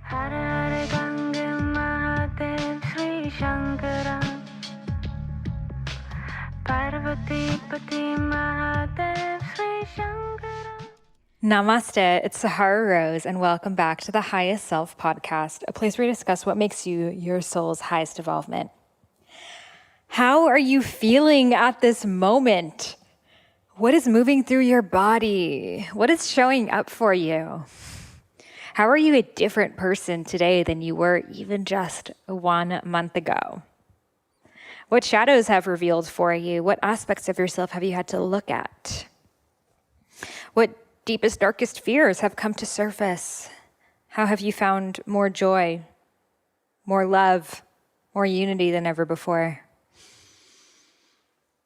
Hare Gange Mahadev Sri Shankara Parvati Pati Mahadev Sri Shankara. Namaste, it's Sahara Rose, and welcome back to the Highest Self podcast, a place where we discuss what makes you your soul's highest evolvement. How are you feeling at this moment? What is moving through your body? What is showing up for you? How are you a different person today than you were even just 1 month ago? What shadows have revealed for you? What aspects of yourself have you had to look at? What deepest, darkest fears have come to surface? How have you found more joy, more love, more unity than ever before?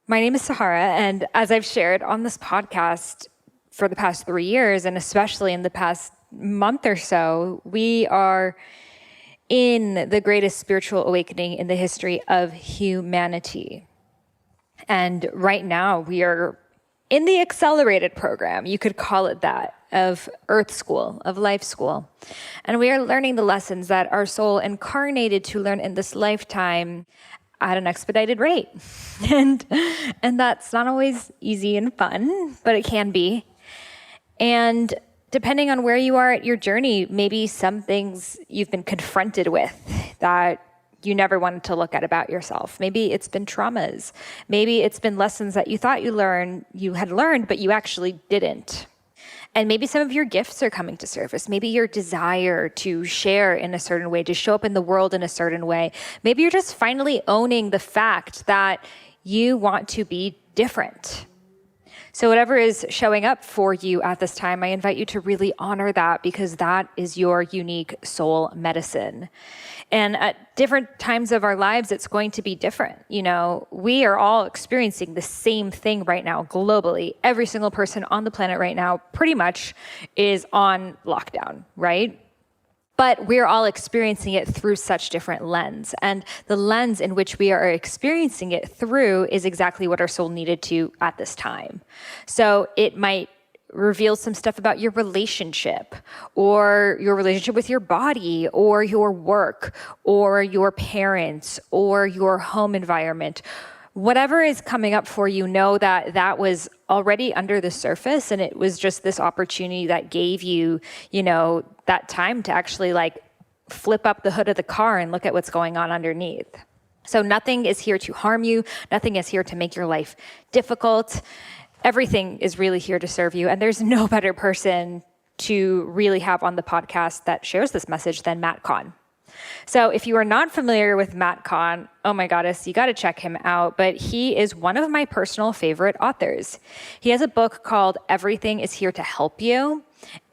My name is Sahara, and as I've shared on this podcast for the past 3 years, and especially in the past month or so, we are in the greatest spiritual awakening in the history of humanity. And right now we are in the accelerated program, you could call it that, of Earth School, of Life School. And we are learning the lessons that our soul incarnated to learn in this lifetime at an expedited rate. And that's not always easy and fun, but it can be. And depending on where you are at your journey, maybe some things you've been confronted with that you never wanted to look at about yourself. Maybe it's been traumas. Maybe it's been lessons that you thought you had learned, but you actually didn't. And maybe some of your gifts are coming to surface. Maybe your desire to share in a certain way, to show up in the world in a certain way. Maybe you're just finally owning the fact that you want to be different. So whatever is showing up for you at this time, I invite you to really honor that, because that is your unique soul medicine. And at different times of our lives, it's going to be different. You know, we are all experiencing the same thing right now globally. Every single person on the planet right now pretty much is on lockdown, right? But we're all experiencing it through such different lens. And the lens in which we are experiencing it through is exactly what our soul needed to at this time. So it might reveal some stuff about your relationship, or your relationship with your body, or your work, or your parents, or your home environment. Whatever is coming up for you, know that that was already under the surface, and it was just this opportunity that gave you, that time to actually flip up the hood of the car and look at what's going on underneath. So nothing is here to harm you. Nothing is here to make your life difficult. Everything is really here to serve you. And there's no better person to really have on the podcast that shares this message than Matt Kahn. So if you are not familiar with Matt Kahn, oh my goddess, you got to check him out. But he is one of my personal favorite authors. He has a book called Everything is Here to Help You.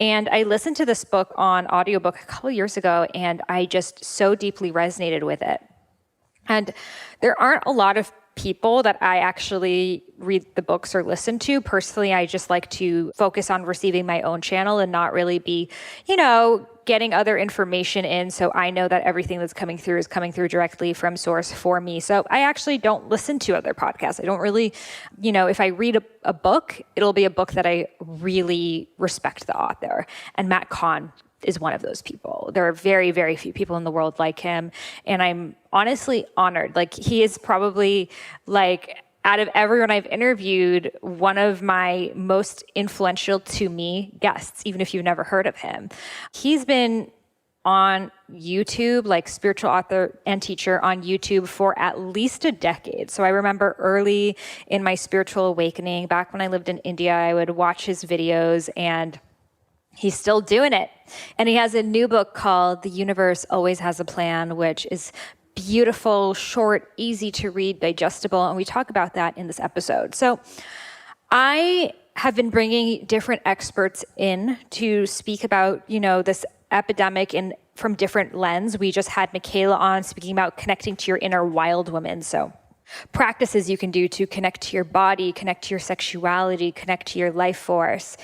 And I listened to this book on audiobook a couple years ago, and I just so deeply resonated with it. And there aren't a lot of people that I actually read the books or listen to. Personally, I just like to focus on receiving my own channel and not really be, getting other information in. So I know that everything that's coming through is coming through directly from source for me. So I actually don't listen to other podcasts. I don't really, if I read a book, it'll be a book that I really respect the author. And Matt Kahn is one of those people. There are very, very few people in the world like him. And I'm honestly honored. He is probably out of everyone I've interviewed, one of my most influential to me guests, even if you've never heard of him. He's been on YouTube, spiritual author and teacher on YouTube for at least a decade. So I remember early in my spiritual awakening, back when I lived in India, I would watch his videos, and he's still doing it. And he has a new book called The Universe Always Has a Plan, which is beautiful, short, easy to read, digestible. And we talk about that in this episode. So I have been bringing different experts in to speak about, this epidemic from different lens. We just had Michaela on speaking about connecting to your inner wild woman. So practices you can do to connect to your body, connect to your sexuality, connect to your life force.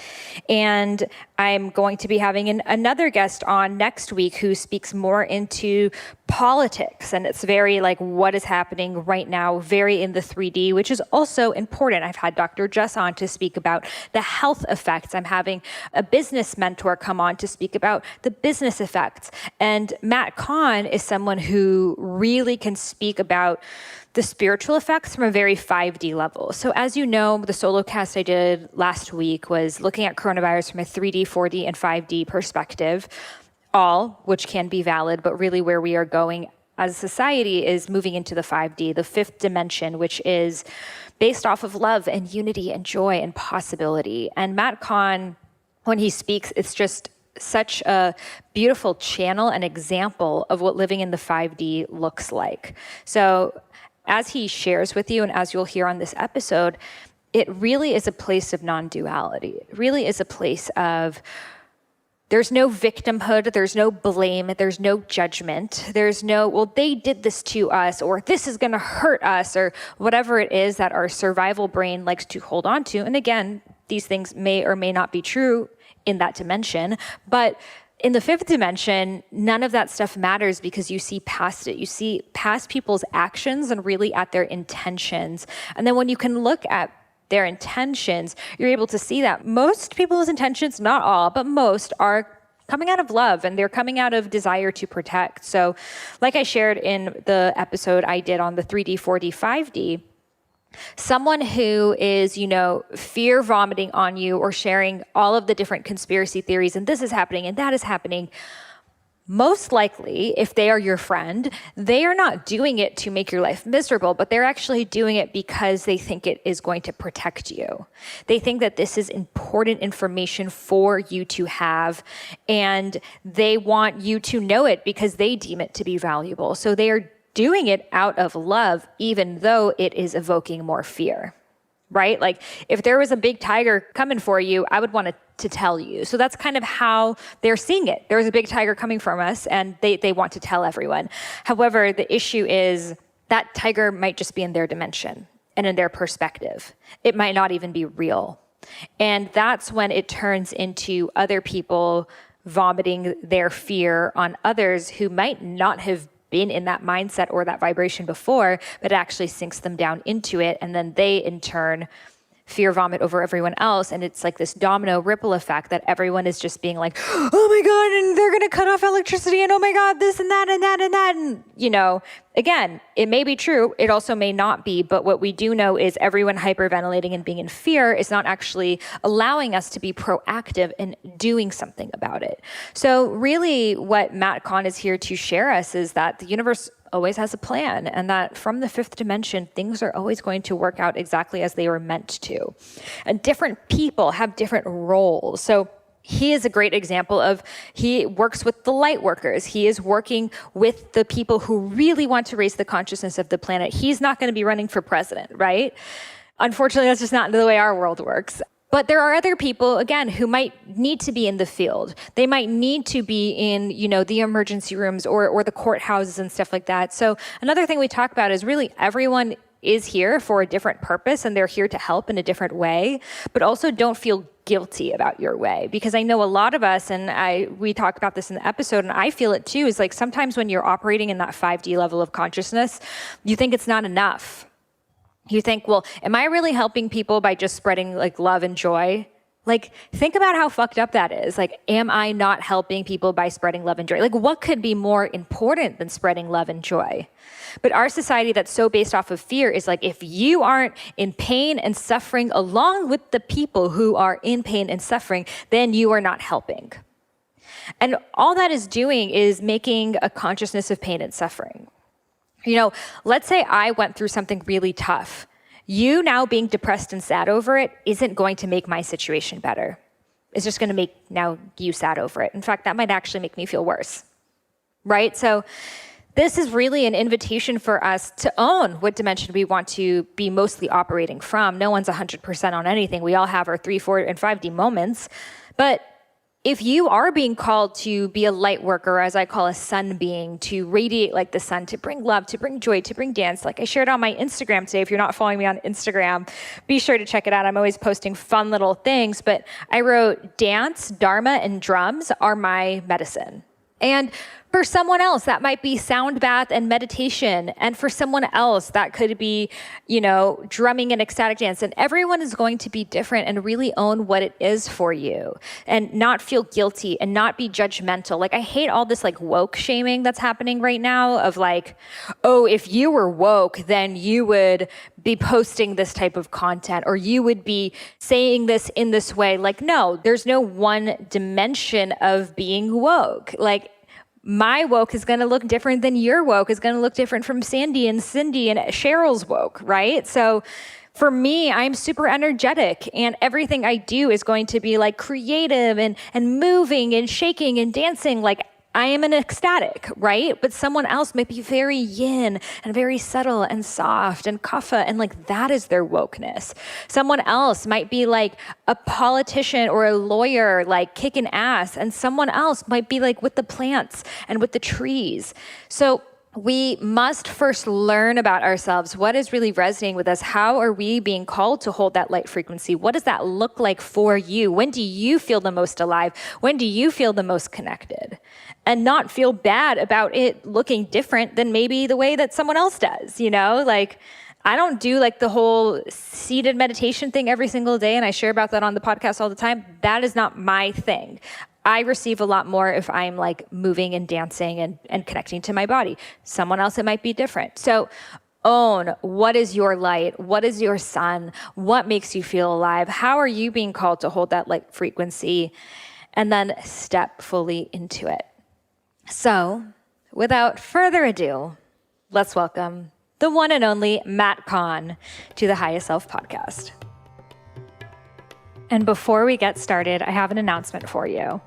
And I'm going to be having another guest on next week who speaks more into politics. And it's very like what is happening right now, very in the 3D, which is also important. I've had Dr. Jess on to speak about the health effects. I'm having a business mentor come on to speak about the business effects. And Matt Kahn is someone who really can speak about the spiritual effects from a very 5D level. So as you know, the solo cast I did last week was looking at coronavirus from a 3D, 4D, and 5D perspective, all which can be valid, but really where we are going as a society is moving into the 5D, the fifth dimension, which is based off of love and unity and joy and possibility. And Matt Kahn, when he speaks, it's just such a beautiful channel and example of what living in the 5D looks like. So as he shares with you, and as you'll hear on this episode, it really is a place of non-duality. It really is a place of there's no victimhood, there's no blame, there's no judgment, there's no, well, they did this to us, or this is gonna hurt us, or whatever it is that our survival brain likes to hold on to. And again, these things may or may not be true in that dimension, but in the fifth dimension, none of that stuff matters because you see past it. You see past people's actions and really at their intentions. And then when you can look at their intentions, you're able to see that most people's intentions, not all, but most are coming out of love and they're coming out of desire to protect. So like I shared in the episode I did on the 3D, 4D, 5D, someone who is, fear vomiting on you or sharing all of the different conspiracy theories and this is happening and that is happening, most likely, if they are your friend, they are not doing it to make your life miserable, but they're actually doing it because they think it is going to protect you. They think that this is important information for you to have, and they want you to know it because they deem it to be valuable. So they are doing it out of love, even though it is evoking more fear, right? Like if there was a big tiger coming for you, I would want to tell you. So that's kind of how they're seeing it. There's a big tiger coming from us and they want to tell everyone. However, the issue is that tiger might just be in their dimension and in their perspective. It might not even be real. And that's when it turns into other people vomiting their fear on others who might not have been in that mindset or that vibration before, but it actually sinks them down into it. And then they, in turn, fear vomit over everyone else. And it's like this domino ripple effect that everyone is just being like, oh my God, and they're going to cut off electricity. And oh my God, this and that and that and that. And, again, it may be true. It also may not be. But what we do know is everyone hyperventilating and being in fear is not actually allowing us to be proactive in doing something about it. So really what Matt Kahn is here to share us is that the universe always has a plan, and that from the fifth dimension, things are always going to work out exactly as they were meant to. And different people have different roles. So he is a great example of, he works with the light workers. He is working with the people who really want to raise the consciousness of the planet. He's not going to be running for president, right? Unfortunately, that's just not the way our world works. But there are other people, again, who might need to be in the field. They might need to be in, the emergency rooms or the courthouses and stuff like that. So another thing we talk about is really everyone is here for a different purpose and they're here to help in a different way, but also don't feel guilty about your way. Because I know a lot of us, and we talked about this in the episode, and I feel it too, is like sometimes when you're operating in that 5D level of consciousness, you think it's not enough. You think, well, am I really helping people by just spreading like love and joy? Like, think about how fucked up that is. Like, am I not helping people by spreading love and joy? Like, what could be more important than spreading love and joy? But our society that's so based off of fear is like, if you aren't in pain and suffering along with the people who are in pain and suffering, then you are not helping. And all that is doing is making a consciousness of pain and suffering. Let's say I went through something really tough. You now being depressed and sad over it isn't going to make my situation better. It's just going to make now you sad over it. In fact, that might actually make me feel worse, right? So this is really an invitation for us to own what dimension we want to be mostly operating from. No one's 100% on anything. We all have our 3, 4, and 5D moments, but if you are being called to be a light worker, as I call a sun being, to radiate like the sun, to bring love, to bring joy, to bring dance, like I shared on my Instagram today. If you're not following me on Instagram, be sure to check it out. I'm always posting fun little things, but I wrote dance, dharma, and drums are my medicine. And for someone else, that might be sound bath and meditation. And for someone else, that could be, drumming and ecstatic dance. And everyone is going to be different and really own what it is for you and not feel guilty and not be judgmental. Like, I hate all this like woke shaming that's happening right now of like, oh, if you were woke, then you would be posting this type of content or you would be saying this in this way. Like, no, there's no one dimension of being woke. Like, my woke is going to look different than your woke is going to look different from Sandy and Cindy and Cheryl's woke, right? So for me, I'm super energetic and everything I do is going to be like creative and moving and shaking and dancing. Like, I am an ecstatic, right? But someone else might be very yin and very subtle and soft and kapha, and like that is their wokeness. Someone else might be like a politician or a lawyer, like kicking ass, and someone else might be like with the plants and with the trees. So we must first learn about ourselves. What is really resonating with us? How are we being called to hold that light frequency? What does that look like for you? When do you feel the most alive? When do you feel the most connected? And not feel bad about it looking different than maybe the way that someone else does, Like, I don't do like the whole seated meditation thing every single day, and I share about that on the podcast all the time. That is not my thing. I receive a lot more if I'm like moving and dancing and connecting to my body. Someone else, it might be different. So own what is your light? What is your sun? What makes you feel alive? How are you being called to hold that light frequency? And then step fully into it. So without further ado, let's welcome the one and only Matt Kahn to the Highest Self podcast. And before we get started, I have an announcement for you.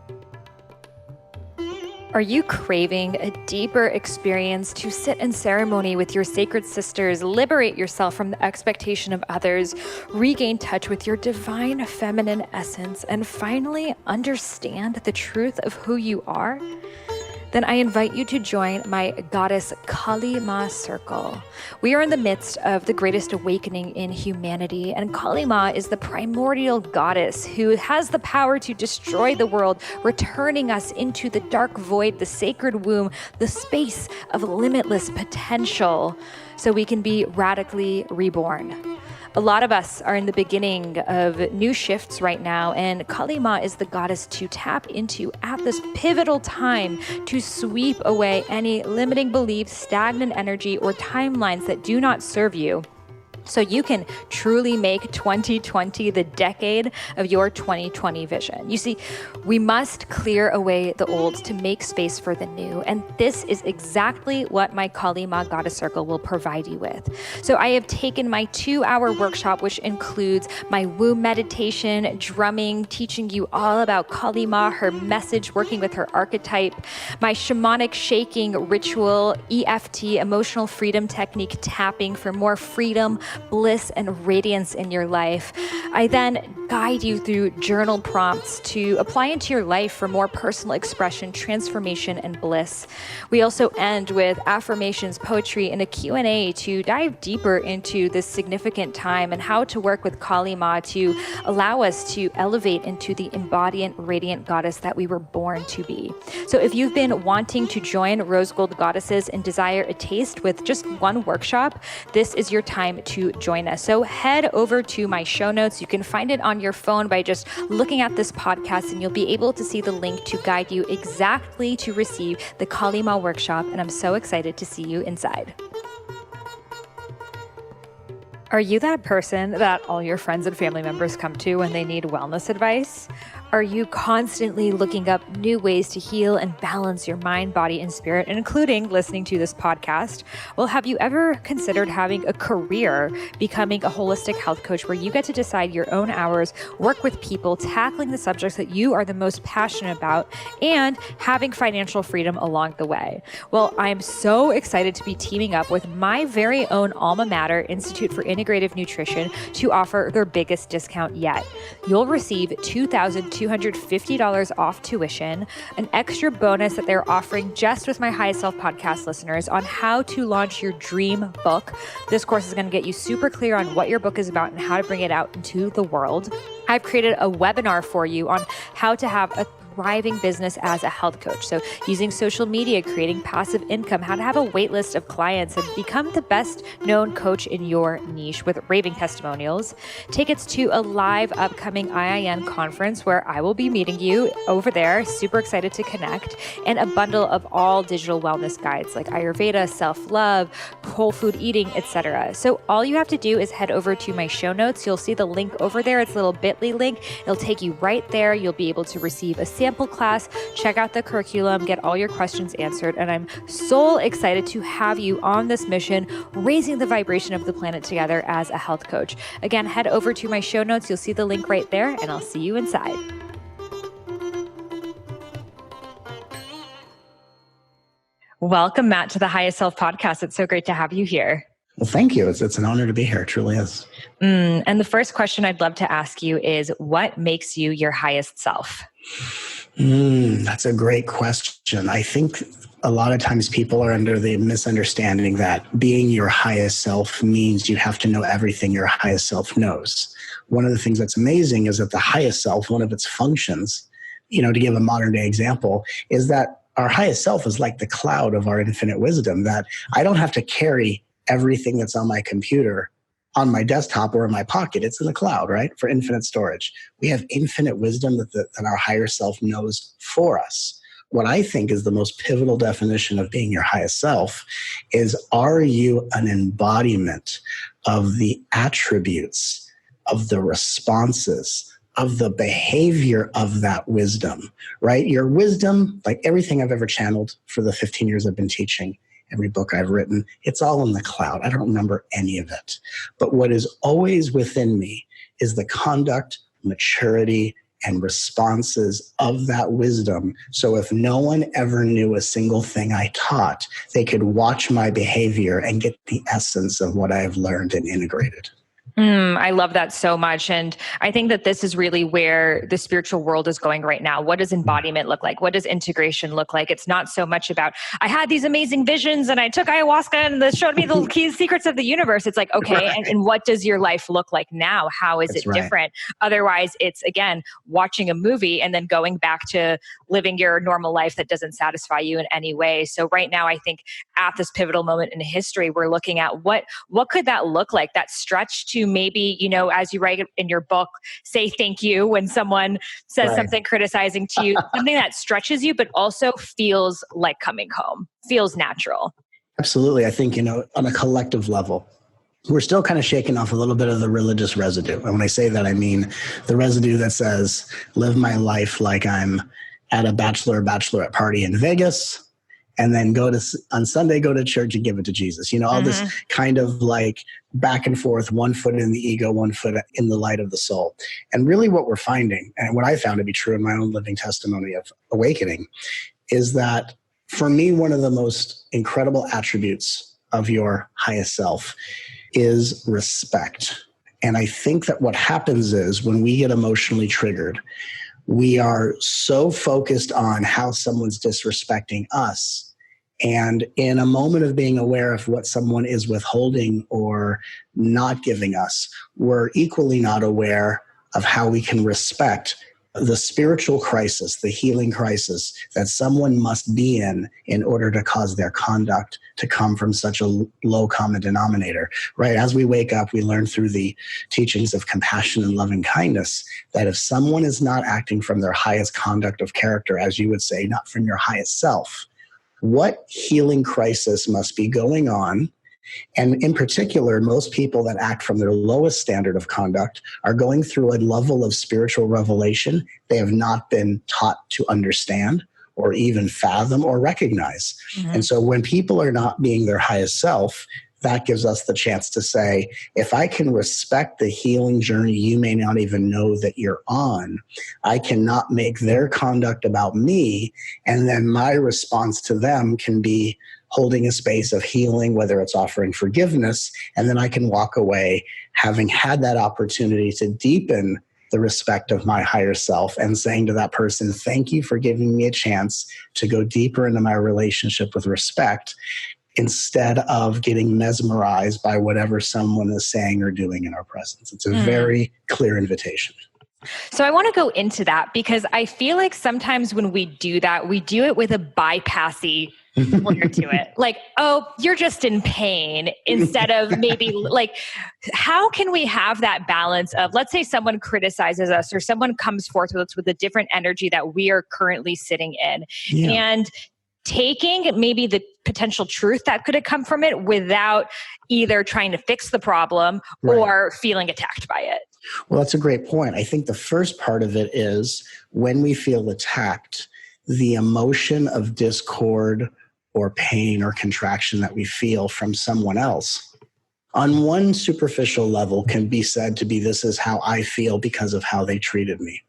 Are you craving a deeper experience to sit in ceremony with your sacred sisters, liberate yourself from the expectation of others, regain touch with your divine feminine essence, and finally understand the truth of who you are? Then I invite you to join my goddess Kali Ma circle. We are in the midst of the greatest awakening in humanity, and Kali Ma is the primordial goddess who has the power to destroy the world, returning us into the dark void, the sacred womb, the space of limitless potential, so we can be radically reborn. A lot of us are in the beginning of new shifts right now, and Kali Ma is the goddess to tap into at this pivotal time to sweep away any limiting beliefs, stagnant energy, or timelines that do not serve you, so you can truly make 2020 the decade of your 2020 vision. You see, we must clear away the old to make space for the new. And this is exactly what my Kali Ma Goddess Circle will provide you with. So I have taken my 2-hour workshop, which includes my womb meditation, drumming, teaching you all about Kali Ma, her message, working with her archetype, my shamanic shaking ritual, EFT, emotional freedom technique, tapping for more freedom, bliss, and radiance in your life. I then guide you through journal prompts to apply into your life for more personal expression, transformation, and bliss. We also end with affirmations, poetry, and a Q&A to dive deeper into this significant time and how to work with Kali Ma to allow us to elevate into the embodied, radiant goddess that we were born to be. So if you've been wanting to join Rose Gold Goddesses and desire a taste with just one workshop, this is your time to join us. So head over to my show notes. You can find it on your phone by just looking at this podcast, and you'll be able to see the link to guide you exactly to receive the Kali Ma workshop. And I'm so excited to see you inside. Are you that person that all your friends and family members come to when they need wellness advice? Are you constantly looking up new ways to heal and balance your mind, body, and spirit, including listening to this podcast? Well, have you ever considered having a career becoming a holistic health coach where you get to decide your own hours, work with people, tackling the subjects that you are the most passionate about, and having financial freedom along the way? Well, I'm so excited to be teaming up with my very own alma mater, Institute for Integrative Nutrition, to offer their biggest discount yet. You'll receive $2,200 $250 off tuition, an extra bonus that they're offering just with my Highest Self podcast listeners on how to launch your dream book. This course is going to get you super clear on what your book is about and how to bring it out into the world. I've created a webinar for you on how to have a thriving business as a health coach. So using social media, creating passive income, how to have a wait list of clients and become the best known coach in your niche with raving testimonials. Tickets to a live upcoming IIN conference where I will be meeting you over there. Super excited to connect. And a bundle of all digital wellness guides like Ayurveda, self-love, whole food eating, etc. So all you have to do is head over to my show notes. You'll see the link over there. It's a little bit.ly link. It'll take you right there. You'll be able to receive a sample class, check out the curriculum, get all your questions answered. And I'm so excited to have you on this mission, raising the vibration of the planet together as a health coach. Again, head over to my show notes. You'll see the link right there, and I'll see you inside. Welcome, Matt, to the Highest Self podcast. It's so great to have you here. Well, thank you. It's an honor to be here. It truly is. And the first question I'd love to ask you is, what makes you your highest self? That's a great question. I think a lot of times people are under the misunderstanding that being your highest self means you have to know everything your highest self knows. One of the things that's amazing is that the highest self, one of its functions, to give a modern day example, is that our highest self is like the cloud of our infinite wisdom, that I don't have to carry everything that's on my computer on my desktop or in my pocket. It's in the cloud, right? For infinite storage. We have infinite wisdom that our higher self knows for us. What I think is the most pivotal definition of being your highest self is, are you an embodiment of the attributes, of the responses, of the behavior of that wisdom, right? Your wisdom, like everything I've ever channeled for the 15 years I've been teaching, every book I've written, it's all in the cloud. I don't remember any of it. But what is always within me is the conduct, maturity, and responses of that wisdom. So if no one ever knew a single thing I taught, they could watch my behavior and get the essence of what I've learned and integrated. I love that so much. And I think that this is really where the spiritual world is going right now. What does embodiment look like? What does integration look like? It's not so much about, I had these amazing visions and I took ayahuasca and this showed me the key secrets of the universe. It's like, okay, Right. and what does your life look like now? How is That's it right. different? Otherwise, it's, again, watching a movie and then going back to living your normal life that doesn't satisfy you in any way. So right now, I think at this pivotal moment in history, we're looking at what could that look like? That stretch to maybe, as you write in your book, say thank you when someone says Right. something criticizing to you, something that stretches you, but also feels like coming home, feels natural. Absolutely. I think, on a collective level, we're still kind of shaking off a little bit of the religious residue. And when I say that, I mean the residue that says, live my life like I'm at a bachelor or bachelorette party in Vegas, and then on Sunday, go to church and give it to Jesus. All this kind of like back and forth, one foot in the ego, one foot in the light of the soul. And really what we're finding, and what I found to be true in my own living testimony of awakening, is that for me, one of the most incredible attributes of your highest self is respect. And I think that what happens is when we get emotionally triggered, we are so focused on how someone's disrespecting us. And in a moment of being aware of what someone is withholding or not giving us, we're equally not aware of how we can respect the spiritual crisis, the healing crisis that someone must be in order to cause their conduct to come from such a low common denominator, right? As we wake up, we learn through the teachings of compassion and loving kindness that if someone is not acting from their highest conduct of character, as you would say, not from your highest self, what healing crisis must be going on? And in particular, most people that act from their lowest standard of conduct are going through a level of spiritual revelation they have not been taught to understand or even fathom or recognize. Mm-hmm. And so when people are not being their highest self, that gives us the chance to say, if I can respect the healing journey you may not even know that you're on, I cannot make their conduct about me, and then my response to them can be holding a space of healing, whether it's offering forgiveness, and then I can walk away having had that opportunity to deepen the respect of my higher self and saying to that person, thank you for giving me a chance to go deeper into my relationship with respect, instead of getting mesmerized by whatever someone is saying or doing in our presence. It's a very clear invitation. So I want to go into that because I feel like sometimes when we do that, we do it with a bypassy flair to it. Like, oh, you're just in pain, instead of maybe like, how can we have that balance of, let's say someone criticizes us or someone comes forth with us with a different energy that we are currently sitting in, and taking maybe the potential truth that could have come from it without either trying to fix the problem or feeling attacked by it. Well, that's a great point. I think the first part of it is when we feel attacked, the emotion of discord or pain or contraction that we feel from someone else, on one superficial level, can be said to be, this is how I feel because of how they treated me.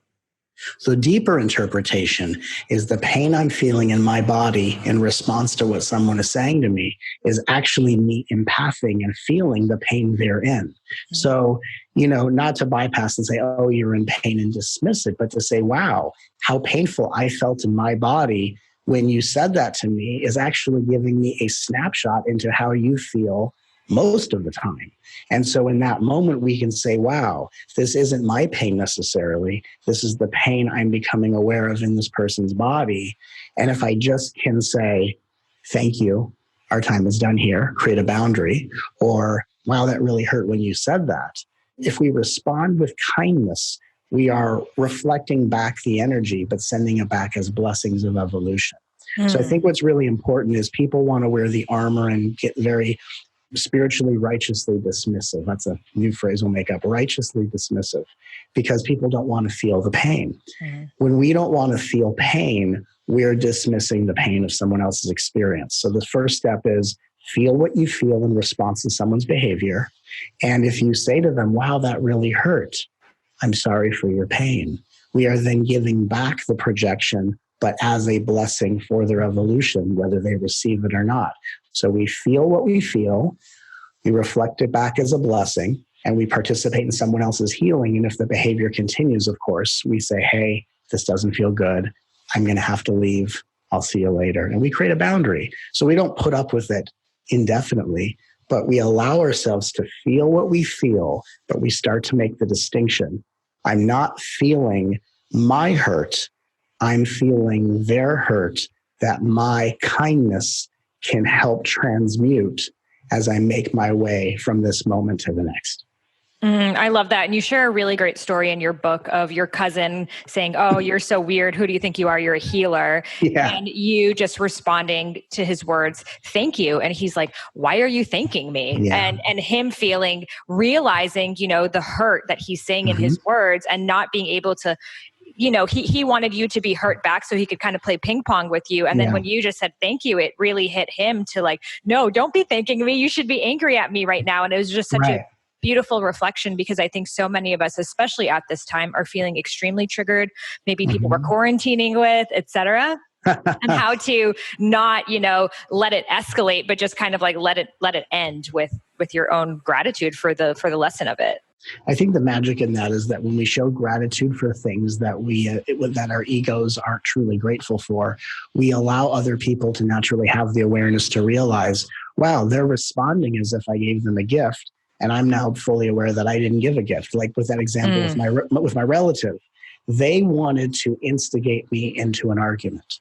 The deeper interpretation is the pain I'm feeling in my body in response to what someone is saying to me is actually me empathing and feeling the pain they're in. So, not to bypass and say, oh, you're in pain and dismiss it, but to say, wow, how painful I felt in my body when you said that to me is actually giving me a snapshot into how you feel most of the time. And so in that moment, we can say, wow, this isn't my pain necessarily. This is the pain I'm becoming aware of in this person's body. And if I just can say, thank you, our time is done here, create a boundary, or wow, that really hurt when you said that. If we respond with kindness, we are reflecting back the energy, but sending it back as blessings of evolution. So I think what's really important is people want to wear the armor and get very spiritually righteously dismissive. That's a new phrase we'll make up, righteously dismissive, because people don't want to feel the pain. When we don't want to feel pain, we're dismissing the pain of someone else's experience. So the first step is feel what you feel in response to someone's behavior. And if you say to them, wow, that really hurt, I'm sorry for your pain, we are then giving back the projection, but as a blessing for their evolution, whether they receive it or not. So we feel what we feel, we reflect it back as a blessing, and we participate in someone else's healing. And if the behavior continues, of course, we say, hey, this doesn't feel good. I'm going to have to leave. I'll see you later. And we create a boundary. So we don't put up with it indefinitely, but we allow ourselves to feel what we feel, but we start to make the distinction. I'm not feeling my hurt. I'm feeling their hurt that my kindness can help transmute as I make my way from this moment to the next. I love that. And you share a really great story in your book of your cousin saying, oh, you're so weird. Who do you think you are? You're a healer. Yeah. And you just responding to his words, thank you. And he's like, why are you thanking me? Yeah. And him realizing, the hurt that he's saying in his words and not being able to, he wanted you to be hurt back so he could kind of play ping pong with you. And then when you just said thank you, it really hit him to like, no, don't be thanking me. You should be angry at me right now. And it was just such a beautiful reflection, because I think so many of us, especially at this time, are feeling extremely triggered. Maybe people we're quarantining with, et cetera. And how to not, let it escalate, but just kind of like let it end with your own gratitude for the lesson of it. I think the magic in that is that when we show gratitude for things that that our egos aren't truly grateful for, we allow other people to naturally have the awareness to realize, wow, they're responding as if I gave them a gift. And I'm now fully aware that I didn't give a gift. Like with that example with my relative, they wanted to instigate me into an argument.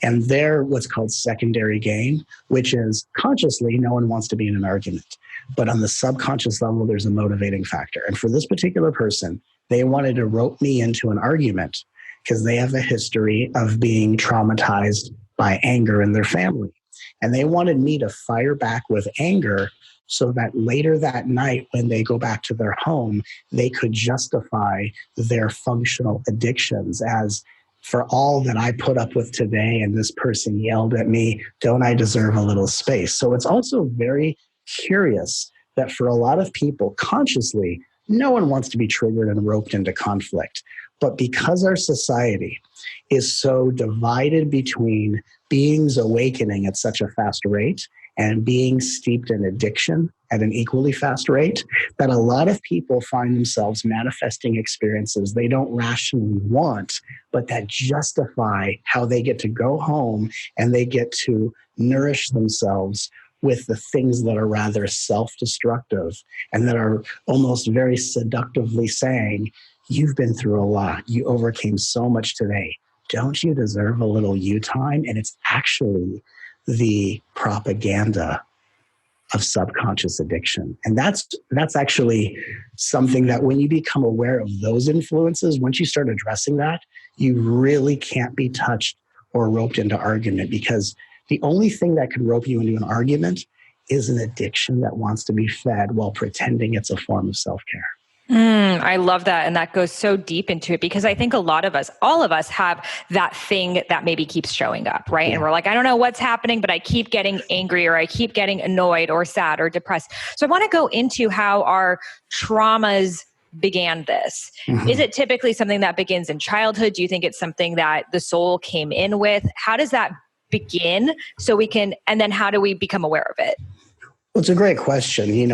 And they're what's called secondary gain, which is consciously, no one wants to be in an argument. But on the subconscious level, there's a motivating factor. And for this particular person, they wanted to rope me into an argument because they have a history of being traumatized by anger in their family. And they wanted me to fire back with anger so that later that night, when they go back to their home, they could justify their functional addictions as, for all that I put up with today and this person yelled at me, don't I deserve a little space? So it's also very curious that for a lot of people, consciously, no one wants to be triggered and roped into conflict. But because our society is so divided between beings awakening at such a fast rate and being steeped in addiction, at an equally fast rate, that a lot of people find themselves manifesting experiences they don't rationally want, but that justify how they get to go home and they get to nourish themselves with the things that are rather self-destructive and that are almost very seductively saying, you've been through a lot. You overcame so much today. Don't you deserve a little you time? And it's actually the propaganda of subconscious addiction. And that's actually something that when you become aware of those influences, once you start addressing that, you really can't be touched or roped into argument, because the only thing that can rope you into an argument is an addiction that wants to be fed while pretending it's a form of self-care. I love that. And that goes so deep into it, because I think a lot of us, all of us, have that thing that maybe keeps showing up, right? Yeah. And we're like, I don't know what's happening, but I keep getting angry, or I keep getting annoyed or sad or depressed. So I want to go into how our traumas began this. Mm-hmm. Is it typically something that begins in childhood? Do you think it's something that the soul came in with? How does that begin so we can, and then how do we become aware of it? Well, it's a great question.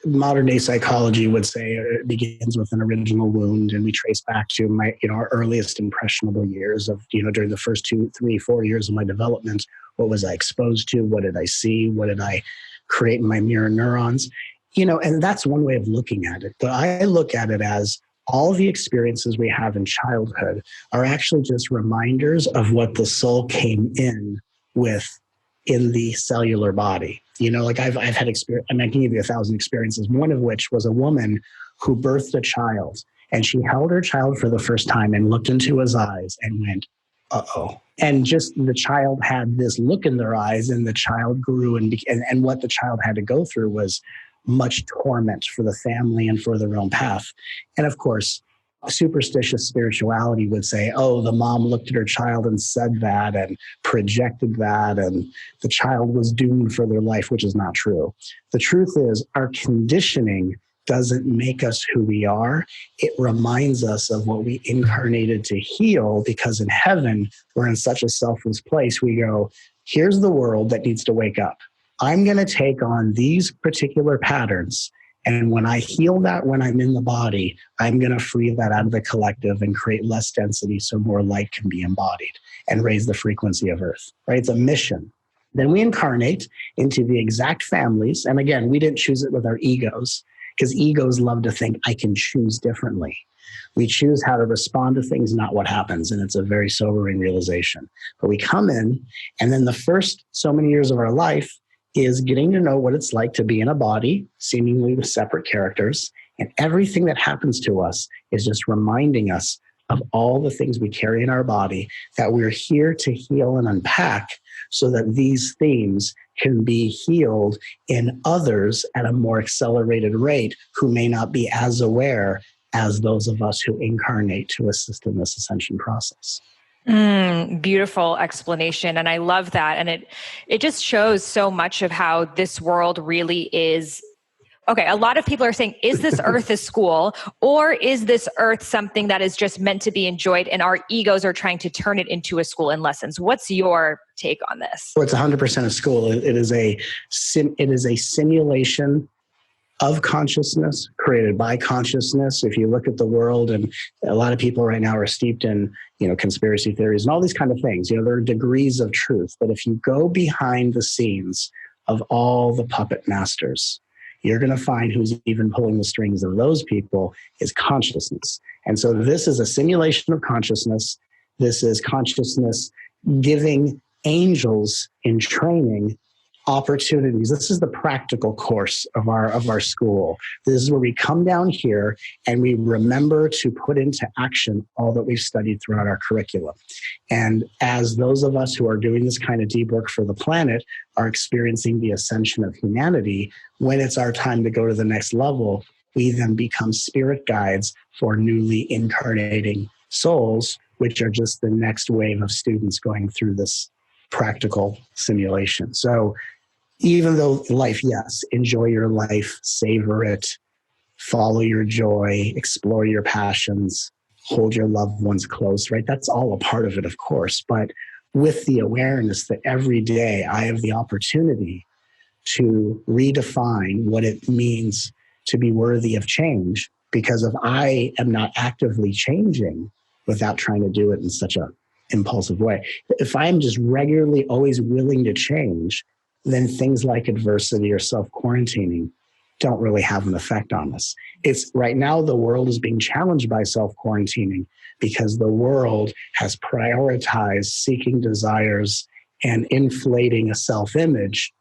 Modern day psychology would say it begins with an original wound, and we trace back to our earliest impressionable years of, during the first 2, 3, 4 years of my development. What was I exposed to? What did I see? What did I create in my mirror neurons? And that's one way of looking at it. But I look at it as all the experiences we have in childhood are actually just reminders of what the soul came in with in the cellular body. I've had experience. I can give you 1,000 experiences. One of which was a woman who birthed a child, and she held her child for the first time and looked into his eyes and went, uh-oh. And just the child had this look in their eyes, and the child grew, and what the child had to go through was much torment for the family and for their own path. And of course, superstitious spirituality would say, oh, the mom looked at her child and said that and projected that, and the child was doomed for their life, which is not true. The truth is, our conditioning doesn't make us who we are. It reminds us of what we incarnated to heal, because in heaven, we're in such a selfless place. We go, here's the world that needs to wake up. I'm going to take on these particular patterns. And when I heal that, when I'm in the body, I'm going to free that out of the collective and create less density so more light can be embodied and raise the frequency of Earth, right? It's a mission. Then we incarnate into the exact families. And again, we didn't choose it with our egos, because egos love to think I can choose differently. We choose how to respond to things, not what happens. And it's a very sobering realization. But we come in, and then the first so many years of our life is getting to know what it's like to be in a body, seemingly with separate characters. And everything that happens to us is just reminding us of all the things we carry in our body that we're here to heal and unpack, so that these themes can be healed in others at a more accelerated rate who may not be as aware as those of us who incarnate to assist in this ascension process. Beautiful explanation. And I love that. And it just shows so much of how this world really is. Okay, a lot of people are saying, is this earth a school, or is this earth something that is just meant to be enjoyed and our egos are trying to turn it into a school in lessons? What's your take on this? Well, it's 100% a school. It is a simulation of consciousness created by consciousness. If you look at the world, and a lot of people right now are steeped in, conspiracy theories and all these kind of things, there are degrees of truth. But if you go behind the scenes of all the puppet masters, you're going to find who's even pulling the strings of those people is consciousness. And so this is a simulation of consciousness. This is consciousness giving angels in training opportunities. This is the practical course of our school. This is where we come down here and we remember to put into action all that we've studied throughout our curriculum. And as those of us who are doing this kind of deep work for the planet are experiencing the ascension of humanity, when it's our time to go to the next level, we then become spirit guides for newly incarnating souls, which are just the next wave of students going through this practical simulation. So even though life, yes, enjoy your life, savor it, follow your joy, explore your passions, hold your loved ones close, right? That's all a part of it, of course. But with the awareness that every day I have the opportunity to redefine what it means to be worthy of change. Because if I am not actively changing without trying to do it in such a impulsive way, if I'm just regularly always willing to change, then things like adversity or self-quarantining don't really have an effect on us. It's right now the world is being challenged by self-quarantining because the world has prioritized seeking desires and inflating a self-image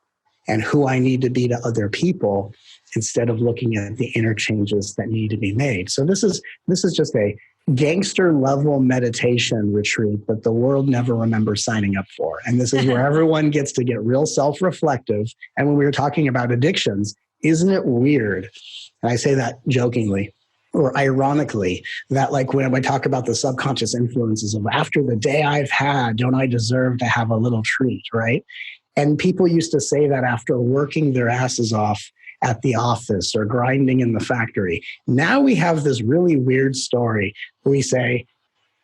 and who I need to be to other people instead of looking at the inner changes that need to be made. So this is just a gangster level meditation retreat that the world never remembers signing up for. And this is where everyone gets to get real self-reflective. And when we were talking about addictions, isn't it weird? And I say that jokingly or ironically, that like when I talk about the subconscious influences of after the day I've had, don't I deserve to have a little treat, right? And people used to say that after working their asses off at the office or grinding in the factory. Now we have this really weird story where we say,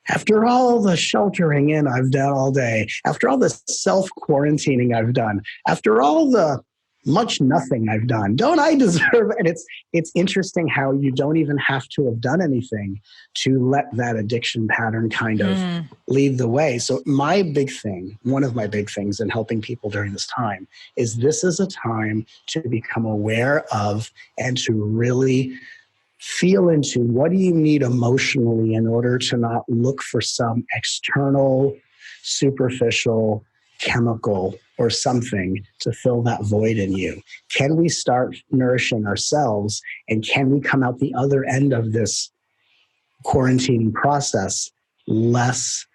after all the sheltering in I've done all day, after all the self-quarantining I've done, after all the much nothing I've done, don't I deserve? And it's interesting how you don't even have to have done anything to let that addiction pattern kind of lead the way. So my big thing, one of my big things in helping people during this time is this is a time to become aware of and to really feel into what do you need emotionally in order to not look for some external, superficial chemical or something to fill that void in you. Can we start nourishing ourselves, and can we come out the other end of this quarantining process less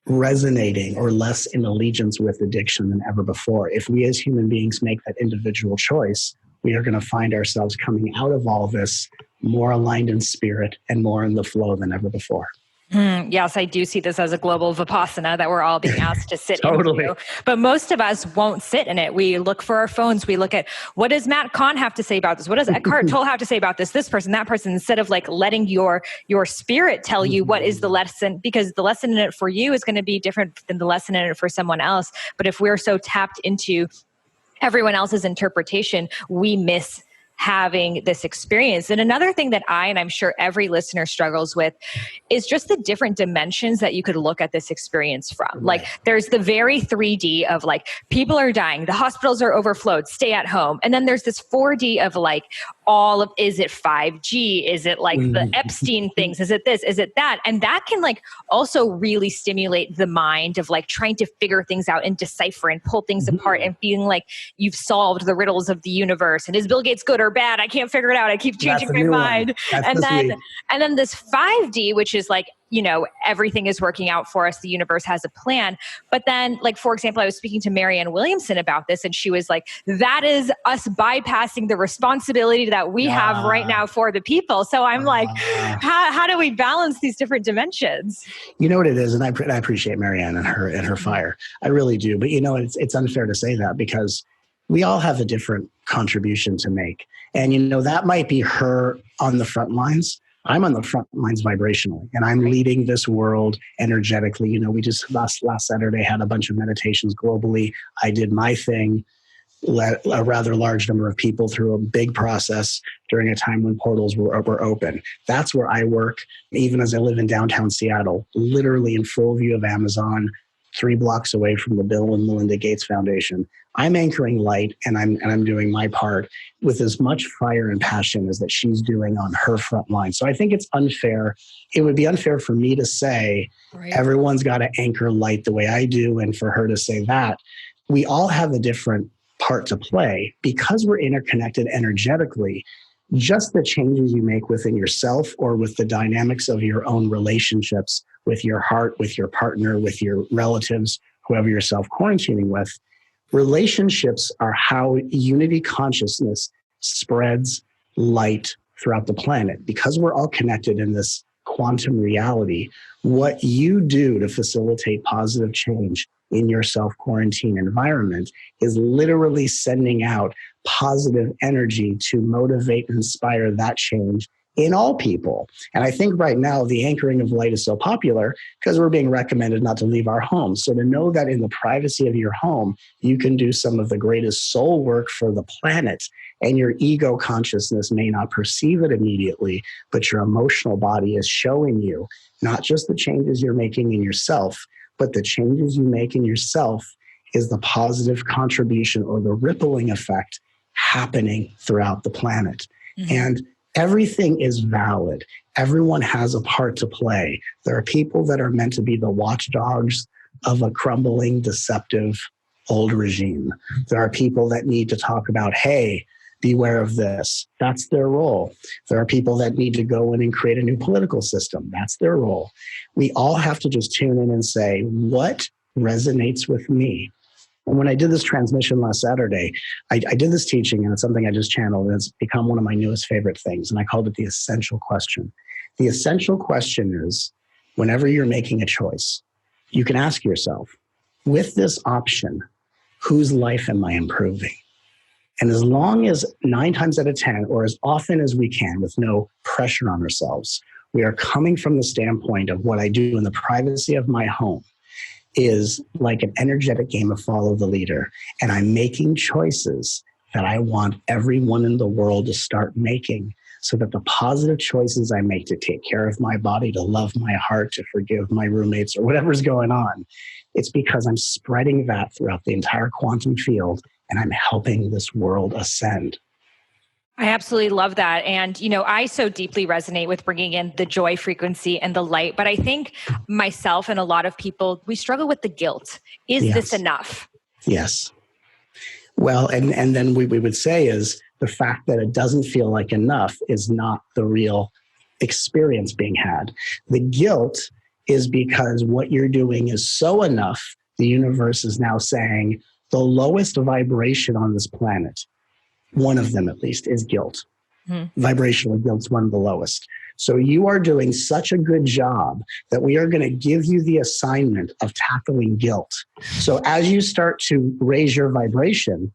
resonating or less in allegiance with addiction than ever before? If we as human beings make that individual choice, we are going to find ourselves coming out of all this more aligned in spirit and more in the flow than ever before. Yes, I do see this as a global Vipassana that we're all being asked to sit Totally. into. But most of us won't sit in it. We look for our phones. We look at what does Matt Kahn have to say about this? What does Eckhart Tolle have to say about this person, that person, instead of like letting your spirit tell you what is the lesson, because the lesson in it for you is going to be different than the lesson in it for someone else. But if we're so tapped into everyone else's interpretation, we miss having this experience. And another thing that and I'm sure every listener struggles with is just the different dimensions that you could look at this experience from. Right. Like there's the very 3D of like, people are dying, the hospitals are overflowed, stay at home. And then there's this 4D of like, is it 5G? Is it like the Epstein things? Is it this? Is it that? And that can like also really stimulate the mind of like trying to figure things out and decipher and pull things apart and feeling like you've solved the riddles of the universe. And is Bill Gates good or bad? I can't figure it out. I keep changing my mind. And then this 5D, which is like, everything is working out for us. The universe has a plan. But then, like, for example, I was speaking to Marianne Williamson about this, and she was like, that is us bypassing the responsibility that we have right now for the people. So I'm like, how do we balance these different dimensions? You know what it is? And I appreciate Marianne and her fire. I really do. But it's unfair to say that because we all have a different contribution to make. And, that might be her on the front lines. I'm on the front lines vibrationally, and I'm leading this world energetically. We just last Saturday had a bunch of meditations globally. I did my thing, let a rather large number of people through a big process during a time when portals were open. That's where I work, even as I live in downtown Seattle, literally in full view of Amazon, 3 blocks away from the Bill and Melinda Gates Foundation. I'm anchoring light, and I'm doing my part with as much fire and passion as that she's doing on her front line. So I think it's unfair. It would be unfair for me to say everyone's got to anchor light the way I do, and for her to say that. We all have a different part to play because we're interconnected energetically. Just the changes you make within yourself or with the dynamics of your own relationships with your heart, with your partner, with your relatives, whoever you're self-quarantining with. Relationships are how unity consciousness spreads light throughout the planet. Because we're all connected in this quantum reality, what you do to facilitate positive change in your self-quarantine environment is literally sending out positive energy to motivate and inspire that change in all people. And I think right now the anchoring of light is so popular because we're being recommended not to leave our homes. So to know that in the privacy of your home, you can do some of the greatest soul work for the planet, and your ego consciousness may not perceive it immediately, but your emotional body is showing you not just the changes you're making in yourself, but the changes you make in yourself is the positive contribution or the rippling effect happening throughout the planet. And everything is valid. Everyone has a part to play. There are people that are meant to be the watchdogs of a crumbling, deceptive old regime. There are people that need to talk about, hey, beware of this. That's their role. There are people that need to go in and create a new political system. That's their role. We all have to just tune in and say, what resonates with me? And when I did this transmission last Saturday, I did this teaching, and it's something I just channeled, and it's become one of my newest favorite things. And I called it the essential question. The essential question is, whenever you're making a choice, you can ask yourself, with this option, whose life am I improving? And as long as 9 times out of 10, or as often as we can, with no pressure on ourselves, we are coming from the standpoint of what I do in the privacy of my home is like an energetic game of follow the leader. And I'm making choices that I want everyone in the world to start making, so that the positive choices I make to take care of my body, to love my heart, to forgive my roommates or whatever's going on, it's because I'm spreading that throughout the entire quantum field and I'm helping this world ascend. I absolutely love that. And, I so deeply resonate with bringing in the joy frequency and the light. But I think myself and a lot of people, we struggle with the guilt. Is this enough? Yes. Well, and then we would say is the fact that it doesn't feel like enough is not the real experience being had. The guilt is because what you're doing is so enough, the universe is now saying the lowest vibration on this planet, one of them at least, is guilt. Vibrational guilt's one of the lowest. So you are doing such a good job that we are going to give you the assignment of tackling guilt. So as you start to raise your vibration,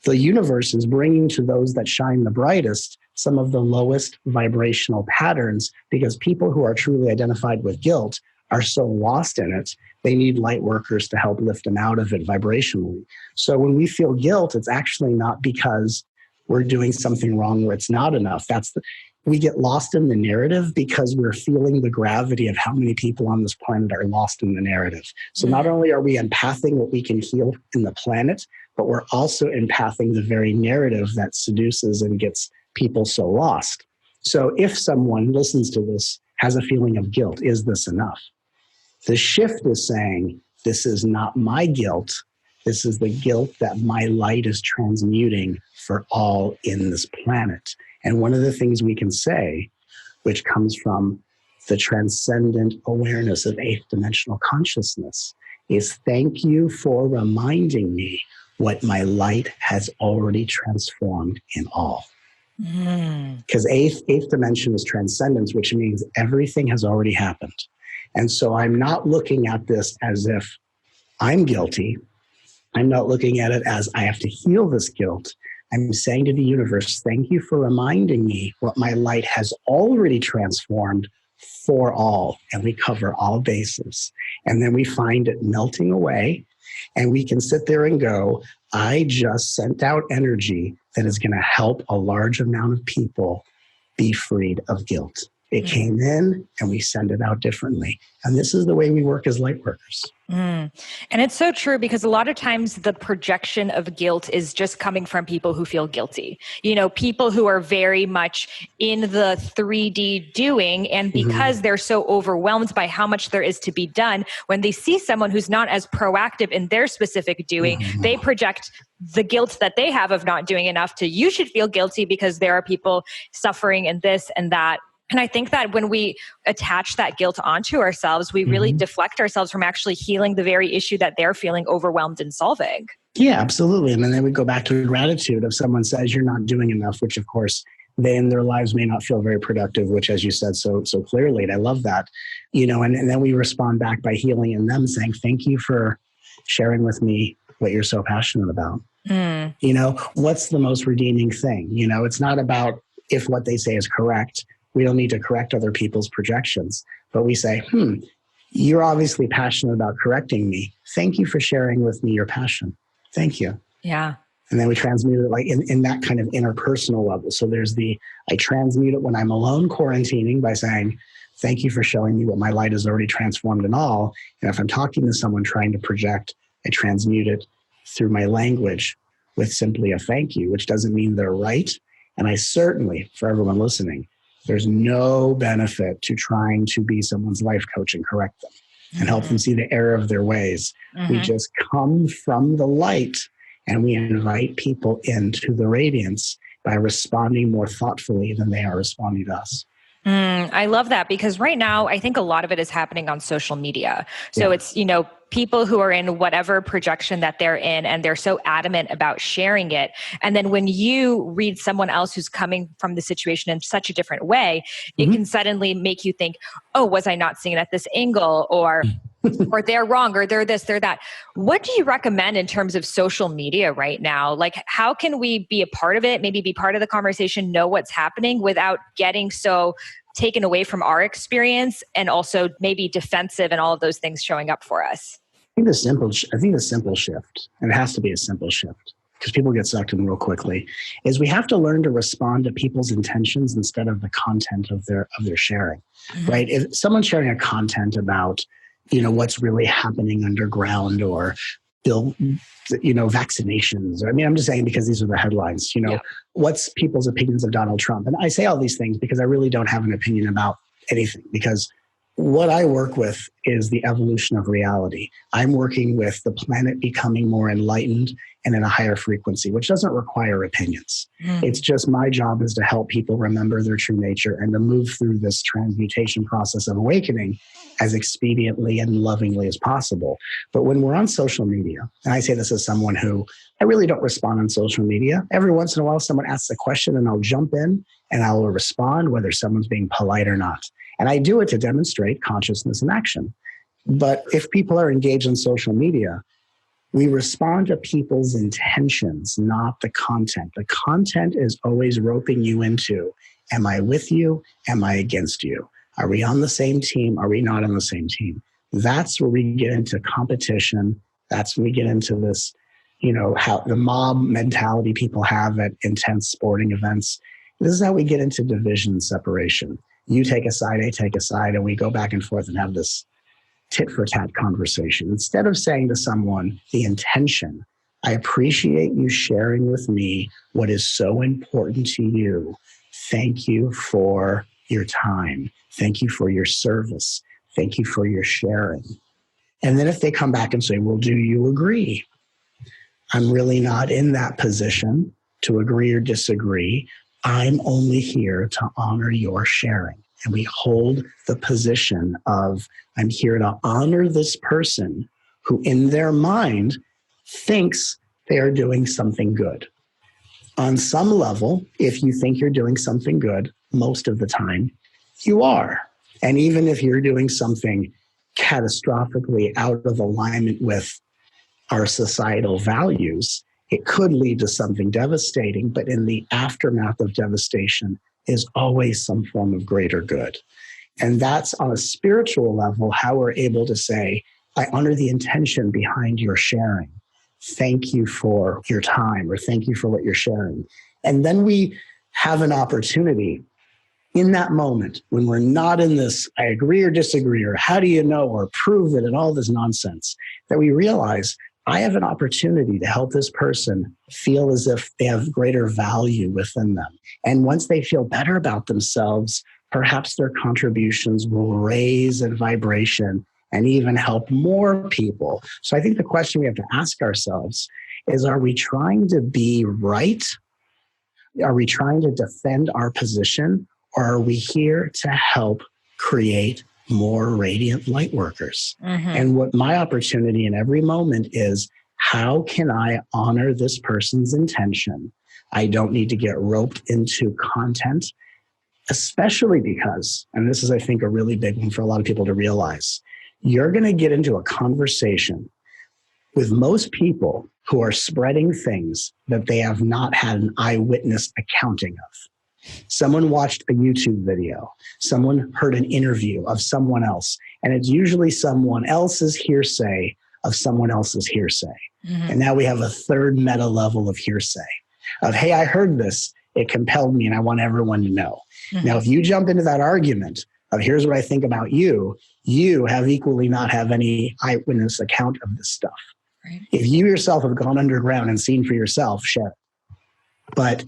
the universe is bringing to those that shine the brightest some of the lowest vibrational patterns, because people who are truly identified with guilt are so lost in it, they need light workers to help lift them out of it vibrationally. So when we feel guilt, it's actually not because we're doing something wrong or it's not enough. We get lost in the narrative because we're feeling the gravity of how many people on this planet are lost in the narrative. So not only are we empathing what we can heal in the planet, but we're also empathing the very narrative that seduces and gets people so lost. So if someone listens to this, has a feeling of guilt, is this enough? The shift is saying, this is not my guilt. This is the guilt that my light is transmuting for all in this planet. And one of the things we can say, which comes from the transcendent awareness of 8th dimensional consciousness, is thank you for reminding me what my light has already transformed in all. Because eighth dimension is transcendence, which means everything has already happened. And so I'm not looking at this as if I'm guilty. I'm not looking at it as I have to heal this guilt. I'm saying to the universe, thank you for reminding me what my light has already transformed for all. And we cover all bases. And then we find it melting away. And we can sit there and go, I just sent out energy that is going to help a large amount of people be freed of guilt. It came in and we send it out differently. And this is the way we work as light workers. And it's so true, because a lot of times the projection of guilt is just coming from people who feel guilty. People who are very much in the 3D doing, and because they're so overwhelmed by how much there is to be done, when they see someone who's not as proactive in their specific doing, they project the guilt that they have of not doing enough to, you should feel guilty because there are people suffering in this and that. And I think that when we attach that guilt onto ourselves, we really deflect ourselves from actually healing the very issue that they're feeling overwhelmed in solving. Yeah, absolutely. And then we go back to gratitude. If someone says you're not doing enough, which of course they in their lives may not feel very productive, which as you said so clearly, and I love that, and then we respond back by healing in them, saying, thank you for sharing with me what you're so passionate about. What's the most redeeming thing? It's not about if what they say is correct. We don't need to correct other people's projections, but we say, you're obviously passionate about correcting me. Thank you for sharing with me your passion. Thank you. Yeah. And then we transmute it like in that kind of interpersonal level. So there's I transmute it when I'm alone quarantining by saying, thank you for showing me what my light has already transformed and all. And if I'm talking to someone trying to project, I transmute it through my language with simply a thank you, which doesn't mean they're right. And I certainly, for everyone listening, there's no benefit to trying to be someone's life coach and correct them and help them see the error of their ways. We just come from the light and we invite people into the radiance by responding more thoughtfully than they are responding to us. I love that, because right now I think a lot of it is happening on social media. So it's, people who are in whatever projection that they're in, and they're so adamant about sharing it. And then when you read someone else who's coming from the situation in such a different way, it can suddenly make you think, oh, was I not seeing it at this angle? Or they're wrong, or they're this, they're that. What do you recommend in terms of social media right now? Like, how can we be a part of it, maybe be part of the conversation, know what's happening without getting so taken away from our experience and also maybe defensive and all of those things showing up for us? I think the simple shift, and it has to be a simple shift because people get sucked in real quickly, is we have to learn to respond to people's intentions instead of the content of their sharing, right? If someone's sharing a content about, what's really happening underground or vaccinations. I mean, I'm just saying because these are the headlines, what's people's opinions of Donald Trump? And I say all these things because I really don't have an opinion about anything, because what I work with is the evolution of reality. I'm working with the planet becoming more enlightened and in a higher frequency, which doesn't require opinions. It's just my job is to help people remember their true nature and to move through this transmutation process of awakening as expediently and lovingly as possible. But when we're on social media, and I say this as someone who I really don't respond on social media. Every once in a while, someone asks a question and I'll jump in and I will respond whether someone's being polite or not. And I do it to demonstrate consciousness in action. But if people are engaged in social media, we respond to people's intentions, not the content. The content is always roping you into, am I with you? Am I against you? Are we on the same team? Are we not on the same team? That's where we get into competition. That's when we get into this, how the mob mentality people have at intense sporting events. This is how we get into division and separation. You take a side, I take a side, and we go back and forth and have this tit for tat conversation. Instead of saying to someone, the intention, I appreciate you sharing with me what is so important to you. Thank you for your time. Thank you for your service. Thank you for your sharing. And then if they come back and say, well, do you agree? I'm really not in that position to agree or disagree. I'm only here to honor your sharing. And we hold the position of, I'm here to honor this person who in their mind thinks they are doing something good. On some level, if you think you're doing something good, most of the time, you are. And even if you're doing something catastrophically out of alignment with our societal values, it could lead to something devastating, but in the aftermath of devastation is always some form of greater good. And that's on a spiritual level, how we're able to say, I honor the intention behind your sharing. Thank you for your time, or thank you for what you're sharing. And then we have an opportunity in that moment when we're not in this, I agree or disagree, or how do you know, or prove it, and all this nonsense, that we realize I have an opportunity to help this person feel as if they have greater value within them. And once they feel better about themselves, perhaps their contributions will raise in vibration and even help more people. So I think the question we have to ask ourselves is, are we trying to be right? Are we trying to defend our position? Or are we here to help create more radiant light workers? And what my opportunity in every moment is, how can I honor this person's intention? I don't need to get roped into content, especially because, and this is, I think, a really big one for a lot of people to realize, you're going to get into a conversation with most people who are spreading things that they have not had an eyewitness accounting of. Someone watched a YouTube video. Someone heard an interview of someone else. And it's usually someone else's hearsay of someone else's hearsay. Mm-hmm. And now we have a third meta level of hearsay of, hey, I heard this. It compelled me and I want everyone to know. Mm-hmm. Now, if you jump into that argument of here's what I think about you, you have equally not have any eyewitness account of this stuff. Right. If you yourself have gone underground and seen for yourself, share. But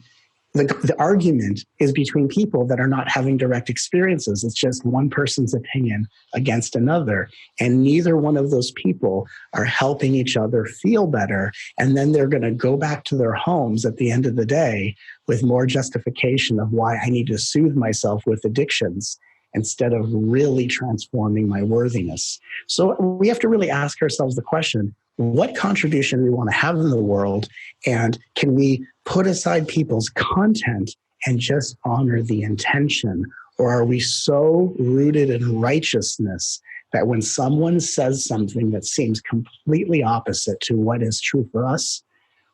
the argument is between people that are not having direct experiences. It's just one person's opinion against another. And neither one of those people are helping each other feel better. And then they're going to go back to their homes at the end of the day with more justification of why I need to soothe myself with addictions instead of really transforming my worthiness. So we have to really ask ourselves the question, what contribution we want to have in the world, and can we put aside people's content and just honor the intention? Or are we so rooted in righteousness that when someone says something that seems completely opposite to what is true for us,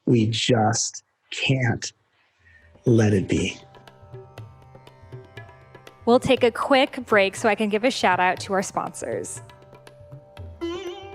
we just can't let it be? We'll take a quick break so I can give a shout out to our sponsors.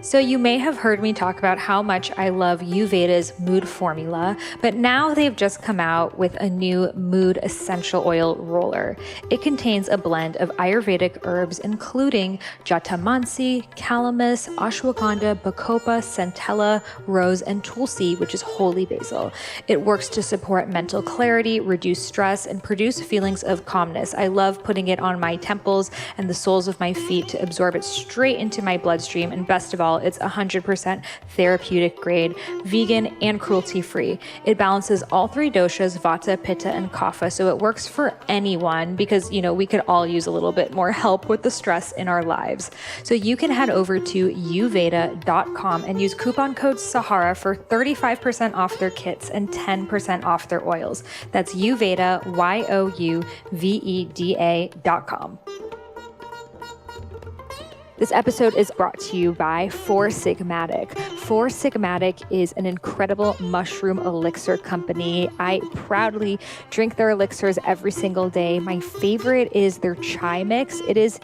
So you may have heard me talk about how much I love Ayurveda's mood formula, but now they've just come out with a new mood essential oil roller. It contains a blend of Ayurvedic herbs, including jatamansi, calamus, ashwagandha, bacopa, centella, rose, and tulsi, which is holy basil. It works to support mental clarity, reduce stress, and produce feelings of calmness. I love putting it on my temples and the soles of my feet to absorb it straight into my bloodstream, and best of all, it's 100% therapeutic grade, vegan, and cruelty-free. It balances all three doshas, vata, pitta, and kapha, so it works for anyone because, we could all use a little bit more help with the stress in our lives. So you can head over to youveda.com and use coupon code Sahara for 35% off their kits and 10% off their oils. That's Youveda, YOUVEDA.com. This episode is brought to you by Four Sigmatic. Four Sigmatic is an incredible mushroom elixir company. I proudly drink their elixirs every single day. My favorite is their chai mix. It is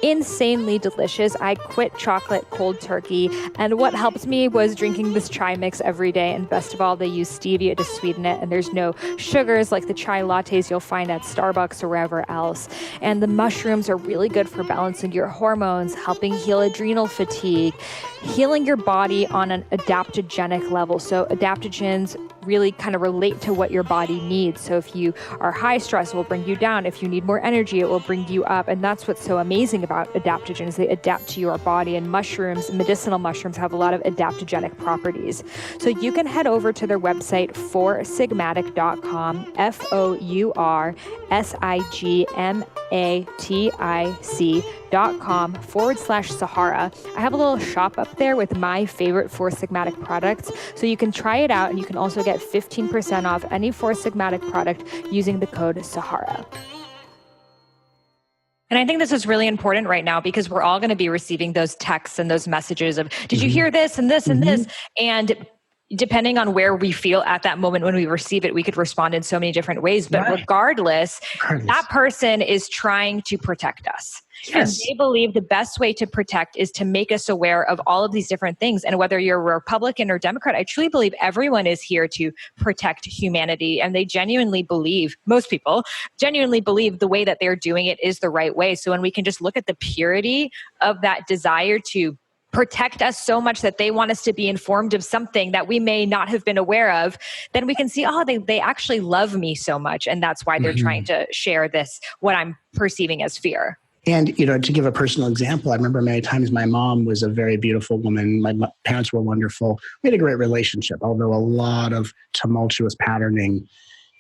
insanely delicious. I quit chocolate cold turkey, and what helped me was drinking this chai mix every day. And best of all, they use stevia to sweeten it, and there's no sugars like the chai lattes you'll find at Starbucks or wherever else. And the mushrooms are really good for balancing your hormones, helping heal adrenal fatigue, healing your body on an adaptogenic level. So adaptogens really kind of relate to what your body needs. So if you are high stress, it will bring you down. If you need more energy, it will bring you up. And that's what's so amazing about adaptogens. They adapt to your body, and mushrooms, medicinal mushrooms, have a lot of adaptogenic properties. So you can head over to their website, foursigmatic.com, foursigmatic.com/Sahara. I have a little shop up there with my favorite Four Sigmatic products. So you can try it out, and you can also get 15% off any Four Sigmatic product using the code Sahara. And I think this is really important right now because we're all going to be receiving those texts and those messages of, did you hear this and this and this? And depending on where we feel at that moment when we receive it, we could respond in so many different ways. But regardless, that person is trying to protect us. Yes. And they believe the best way to protect is to make us aware of all of these different things. And whether you're a Republican or Democrat, I truly believe everyone is here to protect humanity. And they genuinely believe, most people genuinely believe the way that they're doing it is the right way. So when we can just look at the purity of that desire to protect us so much that they want us to be informed of something that we may not have been aware of, then we can see, they actually love me so much. And that's why they're trying to share this, what I'm perceiving as fear. And, to give a personal example, I remember many times my mom was a very beautiful woman. My parents were wonderful. We had a great relationship, although a lot of tumultuous patterning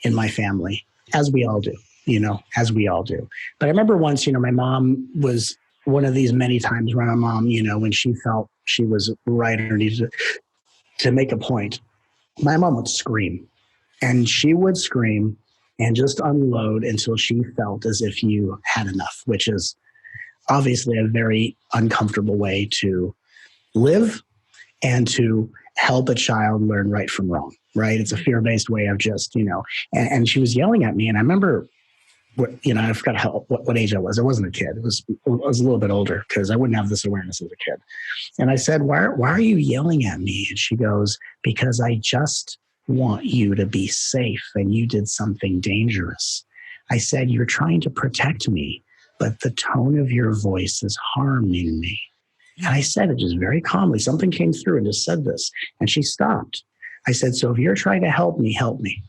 in my family, as we all do, as we all do. But I remember once, my mom was one of these many times where my mom, when she felt she was right or needed to make a point, my mom would scream. And she would scream and just unload until she felt as if you had enough, which is obviously a very uncomfortable way to live and to help a child learn right from wrong, right? It's a fear-based way of just, and she was yelling at me. And I remember I forgot what age I was. I wasn't a kid. I was a little bit older because I wouldn't have this awareness as a kid. And I said, why are you yelling at me? And she goes, because I just want you to be safe and you did something dangerous. I said, you're trying to protect me, but the tone of your voice is harming me. And I said it just very calmly. Something came through and just said this. And she stopped. I said, so if you're trying to help me, help me.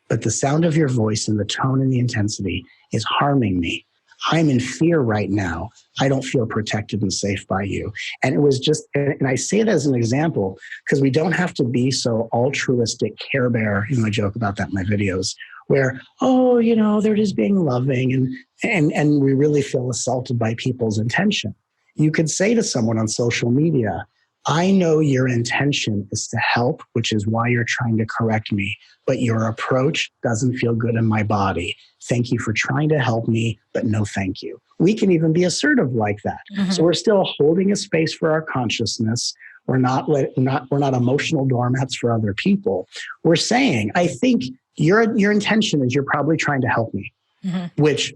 But the sound of your voice and the tone and the intensity is harming me. I'm in fear right now. I don't feel protected and safe by you. And it was just, and I say it as an example because we don't have to be so altruistic care bear. I joke about that in my videos where, they're just being loving and we really feel assaulted by people's intention. You could say to someone on social media, I know your intention is to help, which is why you're trying to correct me, but your approach doesn't feel good in my body. Thank you for trying to help me, but no thank you. We can even be assertive like that. Mm-hmm. So we're still holding a space for our consciousness. We're not emotional doormats for other people. We're saying, I think your intention is you're probably trying to help me, mm-hmm. which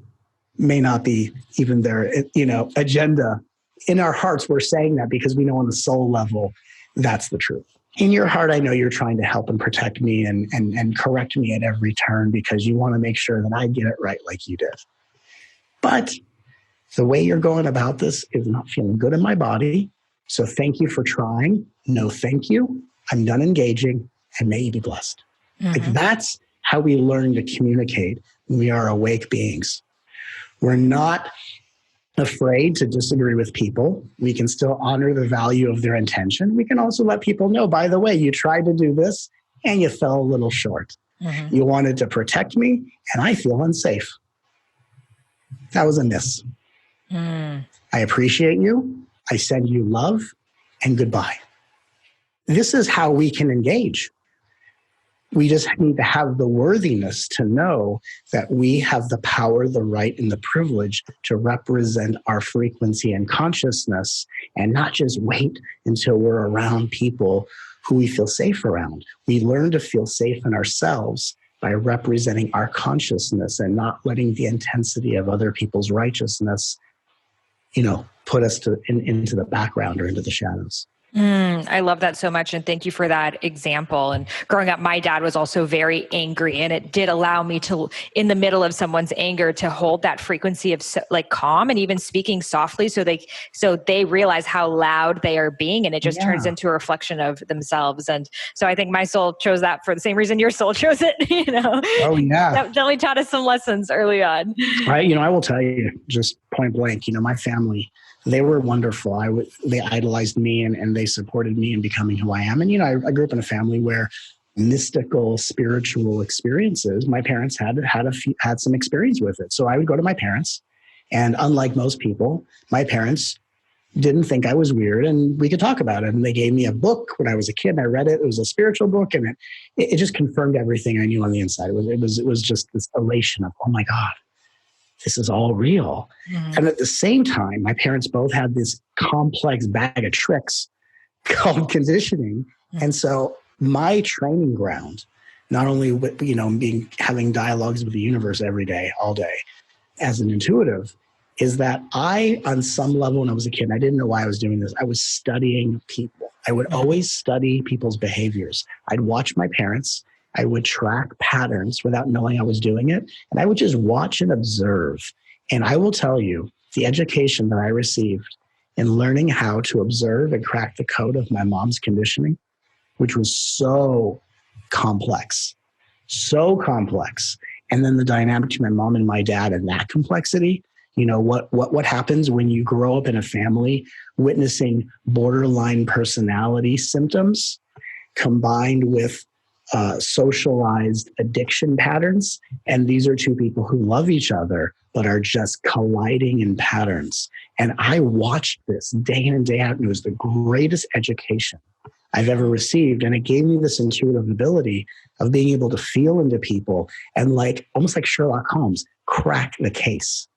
may not be even their agenda. In our hearts, we're saying that because we know on the soul level, that's the truth. In your heart, I know you're trying to help and protect me and correct me at every turn because you want to make sure that I get it right like you did. But the way you're going about this is not feeling good in my body. So thank you for trying. No, thank you. I'm done engaging and may you be blessed. Mm-hmm. Like that's how we learn to communicate when we are awake beings. We're not afraid to disagree with people. We can still honor the value of their intention. We can also let people know, by the way, you tried to do this and you fell a little short. Mm-hmm. You wanted to protect me and I feel unsafe. That was a miss. Mm. I appreciate you. I send you love and goodbye. This is how we can engage. We just need to have the worthiness to know that we have the power, the right, and the privilege to represent our frequency and consciousness and not just wait until we're around people who we feel safe around. We learn to feel safe in ourselves by representing our consciousness and not letting the intensity of other people's righteousness, put us into the background or into the shadows. I love that so much. And thank you for that example. And growing up, my dad was also very angry, and it did allow me to, in the middle of someone's anger, to hold that frequency of calm and even speaking softly. So they realize how loud they are being, and it just turns into a reflection of themselves. And so I think my soul chose that for the same reason your soul chose it, Oh yeah. That definitely taught us some lessons early on. I will tell you just point blank, my family, they were wonderful. They idolized me and they supported me in becoming who I am. And, I grew up in a family where mystical, spiritual experiences, my parents had some experience with it. So I would go to my parents, and unlike most people, my parents didn't think I was weird and we could talk about it. And they gave me a book when I was a kid and I read it. It was a spiritual book and it just confirmed everything I knew on the inside. It was just this elation of, oh my God, this is all real. Mm-hmm. And at the same time, my parents both had this complex bag of tricks called conditioning. Mm-hmm. And so my training ground, not only with, having dialogues with the universe every day, all day, as an intuitive, is that I, on some level, when I was a kid, and I didn't know why I was doing this, I was studying people. I would always study people's behaviors. I'd watch my parents. I would track patterns without knowing I was doing it. And I would just watch and observe. And I will tell you, the education that I received in learning how to observe and crack the code of my mom's conditioning, which was so complex. And then the dynamic between my mom and my dad and that complexity, what happens when you grow up in a family witnessing borderline personality symptoms combined with socialized addiction patterns. And these are two people who love each other, but are just colliding in patterns. And I watched this day in and day out, and it was the greatest education I've ever received. And it gave me this intuitive ability of being able to feel into people and almost like Sherlock Holmes, crack the case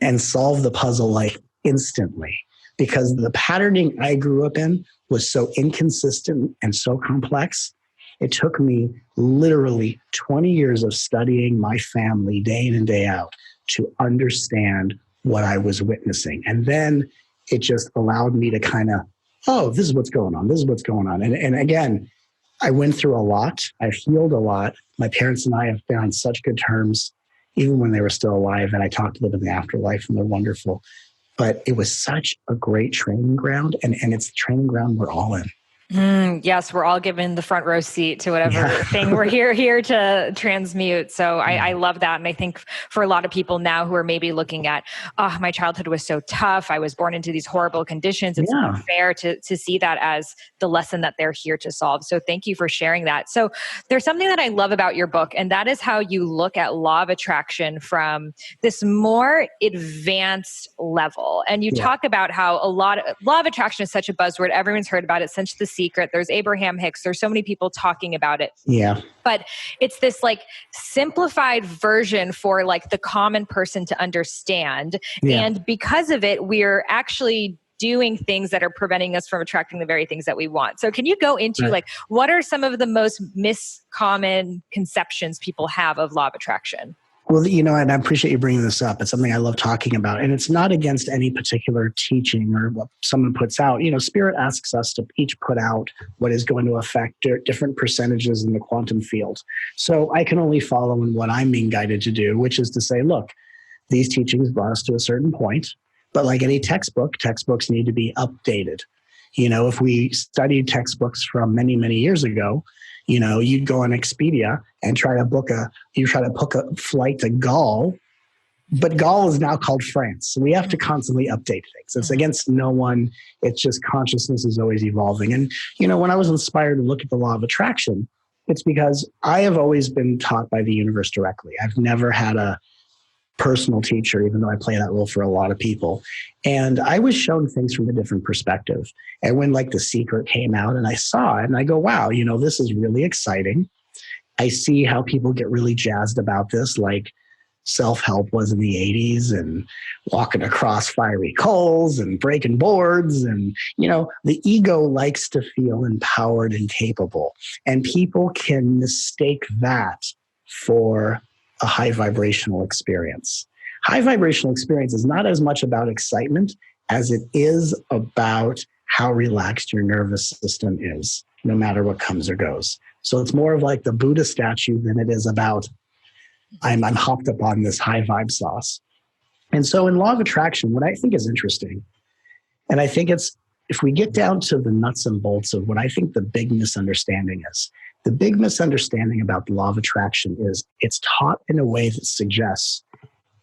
and solve the puzzle instantly. Because the patterning I grew up in was so inconsistent and so complex It took me literally 20 years of studying my family day in and day out to understand what I was witnessing. And then it just allowed me to kind of, oh, this is what's going on. This is what's going on. And again, I went through a lot. I've healed a lot. My parents and I have been on such good terms, even when they were still alive. And I talked to them in the afterlife, and they're wonderful. But it was such a great training ground. And it's the training ground we're all in. Yes, we're all given the front row seat to whatever thing we're here to transmute. So I love that. And I think for a lot of people now who are maybe looking at, oh, my childhood was so tough. I was born into these horrible conditions. It's not fair to see that as the lesson that they're here to solve. So thank you for sharing that. So there's something that I love about your book, and that is how you look at law of attraction from this more advanced level. And you talk about how law of attraction is such a buzzword. Everyone's heard about it since the secret. There's Abraham Hicks. There's so many people talking about it. Yeah. But it's this like simplified version for like the common person to understand. Yeah. And because of it, we're actually doing things that are preventing us from attracting the very things that we want. So can you go into like, what are some of the most miscommon conceptions people have of law of attraction? Well, and I appreciate you bringing this up. It's something I love talking about. And it's not against any particular teaching or what someone puts out. Spirit asks us to each put out what is going to affect different percentages in the quantum field. So I can only follow in what I'm being guided to do, which is to say, look, these teachings brought us to a certain point. But like any textbook, textbooks need to be updated. If we studied textbooks from many, many years ago, you'd go on Expedia and try to book a flight to Gaul, but Gaul is now called France. So we have to constantly update things. It's against no one. It's just consciousness is always evolving. And, when I was inspired to look at the law of attraction, it's because I have always been taught by the universe directly. I've never had a personal teacher, even though I play that role for a lot of people. And I was shown things from a different perspective. And when like The Secret came out and I saw it and I go, wow, this is really exciting. I see how people get really jazzed about this, like self-help was in the 80s and walking across fiery coals and breaking boards. And, the ego likes to feel empowered and capable. And people can mistake that for a high vibrational experience. High vibrational experience is not as much about excitement as it is about how relaxed your nervous system is, no matter what comes or goes. So it's more of like the Buddha statue than it is about I'm hopped up on this high vibe sauce. And so in law of attraction, what I think is interesting, and I think it's, if we get down to the nuts and bolts of what I think the big misunderstanding is, the big misunderstanding about the law of attraction is it's taught in a way that suggests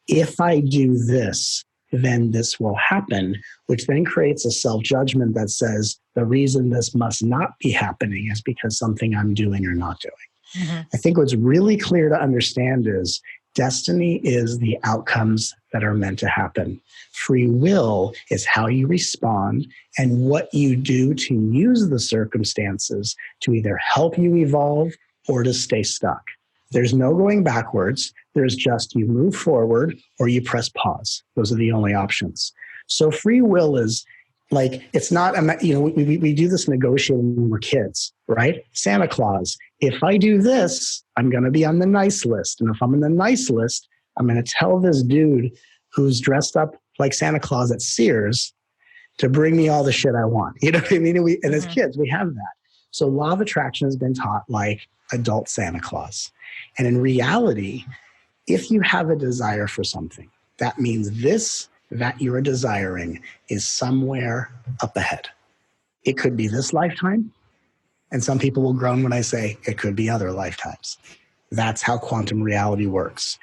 if I do this, then this will happen, which then creates a self-judgment that says the reason this must not be happening is because something I'm doing or not doing. Mm-hmm. I think what's really clear to understand is destiny is the outcomes that are meant to happen. Free will is how you respond and what you do to use the circumstances to either help you evolve or to stay stuck. There's no going backwards. There's just you move forward or you press pause. Those are the only options. So free will is like, it's not, we do this negotiating when we're kids, right? Santa Claus, if I do this, I'm going to be on the nice list. And if I'm on the nice list, I'm going to tell this dude who's dressed up like Santa Claus at Sears to bring me all the shit I want. You know what I mean? And as kids, we have that. So law of attraction has been taught like adult Santa Claus. And in reality, if you have a desire for something, that means this that you're desiring is somewhere up ahead. It could be this lifetime. And some people will groan when I say it could be other lifetimes. That's how quantum reality works.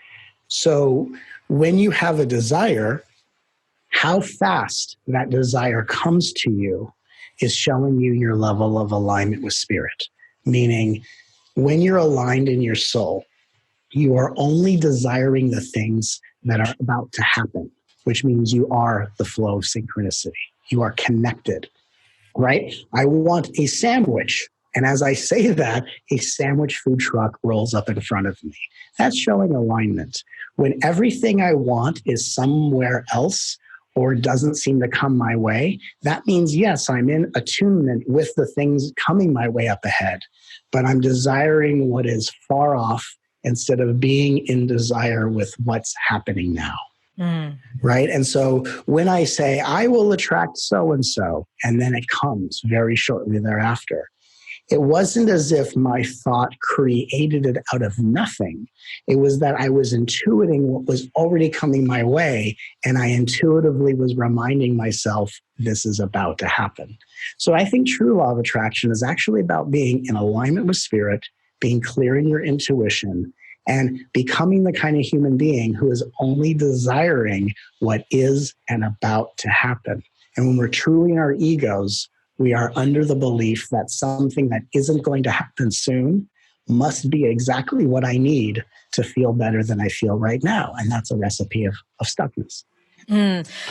So when you have a desire, how fast that desire comes to you is showing you your level of alignment with spirit. Meaning, when you're aligned in your soul, you are only desiring the things that are about to happen, which means you are the flow of synchronicity. You are connected, right? I want a sandwich. And as I say that, a sandwich food truck rolls up in front of me. That's showing alignment. When everything I want is somewhere else, or doesn't seem to come my way, that means, yes, I'm in attunement with the things coming my way up ahead, but I'm desiring what is far off instead of being in desire with what's happening now. Right. And so when I say I will attract so-and-so, and then it comes very shortly thereafter, it wasn't as if my thought created it out of nothing. It was that I was intuiting what was already coming my way, and I intuitively was reminding myself this is about to happen. So I think true law of attraction is actually about being in alignment with spirit, being clear in your intuition, and becoming the kind of human being who is only desiring what is and about to happen. And when we're truly in our egos, we are under the belief that something that isn't going to happen soon must be exactly what I need to feel better than I feel right now. And that's a recipe of stuckness.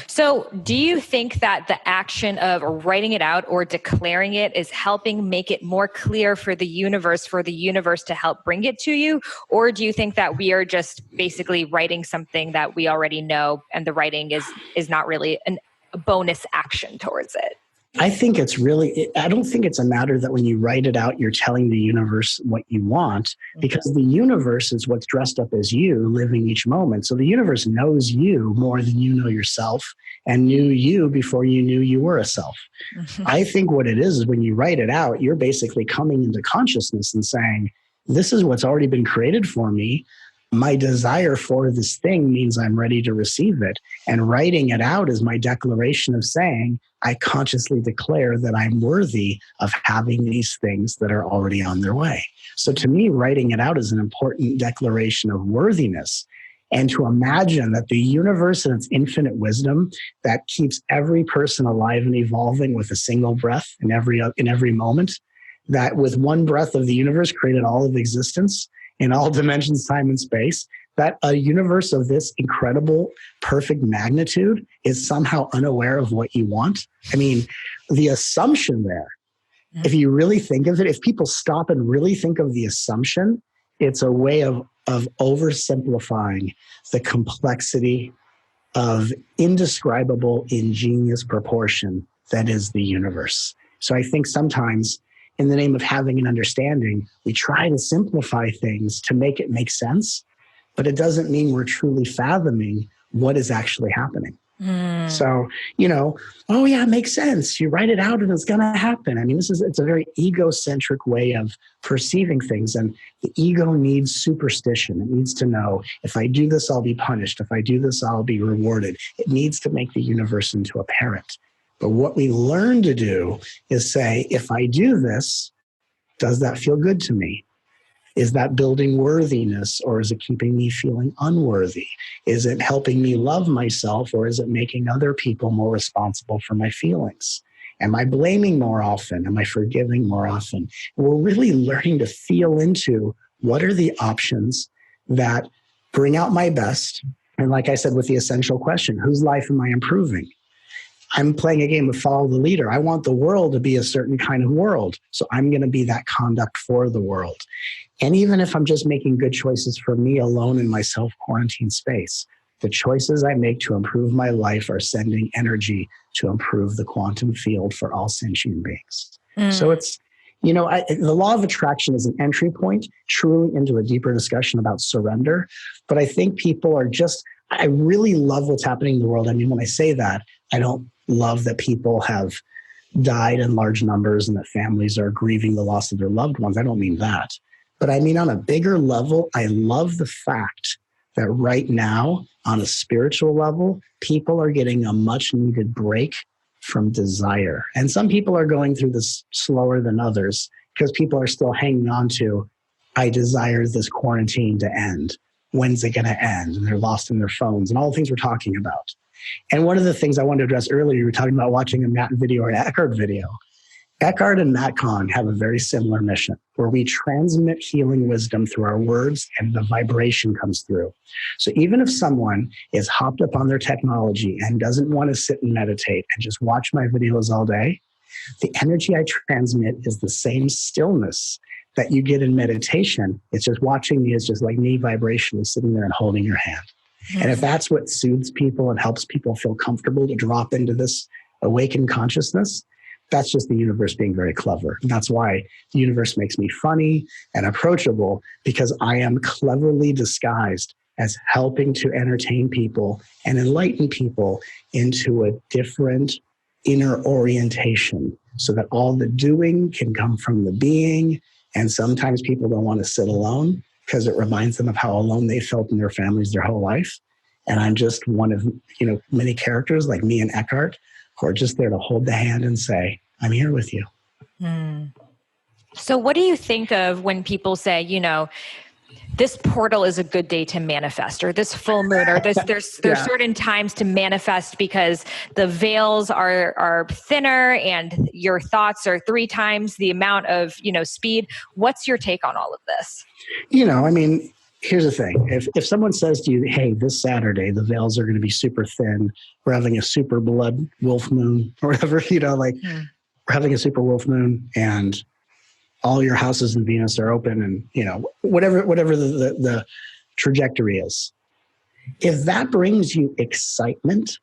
So do you think that the action of writing it out or declaring it is helping make it more clear for the universe to help bring it to you? Or do you think that we are just basically writing something that we already know, and the writing is not really a bonus action towards it? I think it's really, I don't think it's a matter that when you write it out, you're telling the universe what you want, because the universe is what's dressed up as you living each moment. So the universe knows you more than you know yourself, and knew you before you knew you were a self. I think what it is when you write it out, you're basically coming into consciousness and saying, this is what's already been created for me. My desire for this thing means I'm ready to receive it. And writing it out is my declaration of saying, I consciously declare that I'm worthy of having these things that are already on their way. So to me, writing it out is an important declaration of worthiness. And to imagine that the universe and its infinite wisdom that keeps every person alive and evolving with a single breath in every moment, that with one breath of the universe created all of existence in all dimensions, time, and space, that a universe of this incredible, perfect magnitude is somehow unaware of what you want. I mean, the assumption there, if you really think of it, if people stop and really think of the assumption, it's a way of oversimplifying the complexity of indescribable, ingenious proportion that is the universe. So I think sometimes, in the name of having an understanding, we try to simplify things to make it make sense, but it doesn't mean we're truly fathoming what is actually happening. So, oh yeah, it makes sense. You write it out and it's going to happen. I mean, it's a very egocentric way of perceiving things. And the ego needs superstition. It needs to know, if I do this, I'll be punished. If I do this, I'll be rewarded. It needs to make the universe into a parent. But what we learn to do is say, if I do this, does that feel good to me? Is that building worthiness, or is it keeping me feeling unworthy? Is it helping me love myself, or is it making other people more responsible for my feelings? Am I blaming more often? Am I forgiving more often? And we're really learning to feel into what are the options that bring out my best. And like I said, with the essential question, whose life am I improving? I'm playing a game of follow the leader. I want the world to be a certain kind of world. So I'm going to be that conduct for the world. And even if I'm just making good choices for me alone in my self-quarantine space, the choices I make to improve my life are sending energy to improve the quantum field for all sentient beings. So it's, the law of attraction is an entry point truly into a deeper discussion about surrender. But I think people are I really love what's happening in the world. I mean, when I say that, I don't love that people have died in large numbers and that families are grieving the loss of their loved ones. I don't mean that. But I mean, on a bigger level, I love the fact that right now, on a spiritual level, people are getting a much needed break from desire. And some people are going through this slower than others because people are still hanging on to, I desire this quarantine to end. When's it going to end? And they're lost in their phones and all the things we're talking about. And one of the things I wanted to address earlier, you were talking about watching a Matt video or an Eckhart video. Eckhart and Matt Kahn have a very similar mission where we transmit healing wisdom through our words and the vibration comes through. So even if someone is hopped up on their technology and doesn't want to sit and meditate and just watch my videos all day, the energy I transmit is the same stillness that you get in meditation. It's just watching me is just like me vibrationally sitting there and holding your hand. And if that's what soothes people and helps people feel comfortable to drop into this awakened consciousness, that's just the universe being very clever. And that's why the universe makes me funny and approachable, because I am cleverly disguised as helping to entertain people and enlighten people into a different inner orientation, so that all the doing can come from the being. And sometimes people don't want to sit alone because it reminds them of how alone they felt in their families their whole life. And I'm just one of, many characters like me and Eckhart, who are just there to hold the hand and say, I'm here with you. So what do you think of when people say, this portal is a good day to manifest, or this full moon, or there's certain times to manifest because the veils are thinner and your thoughts are 3 times the amount of, speed. What's your take on all of this? Here's the thing. If someone says to you, hey, this Saturday, the veils are going to be super thin, we're having a super blood wolf moon, or whatever, we're having a super wolf moon and all your houses in Venus are open, and, whatever the trajectory is. If that brings you excitement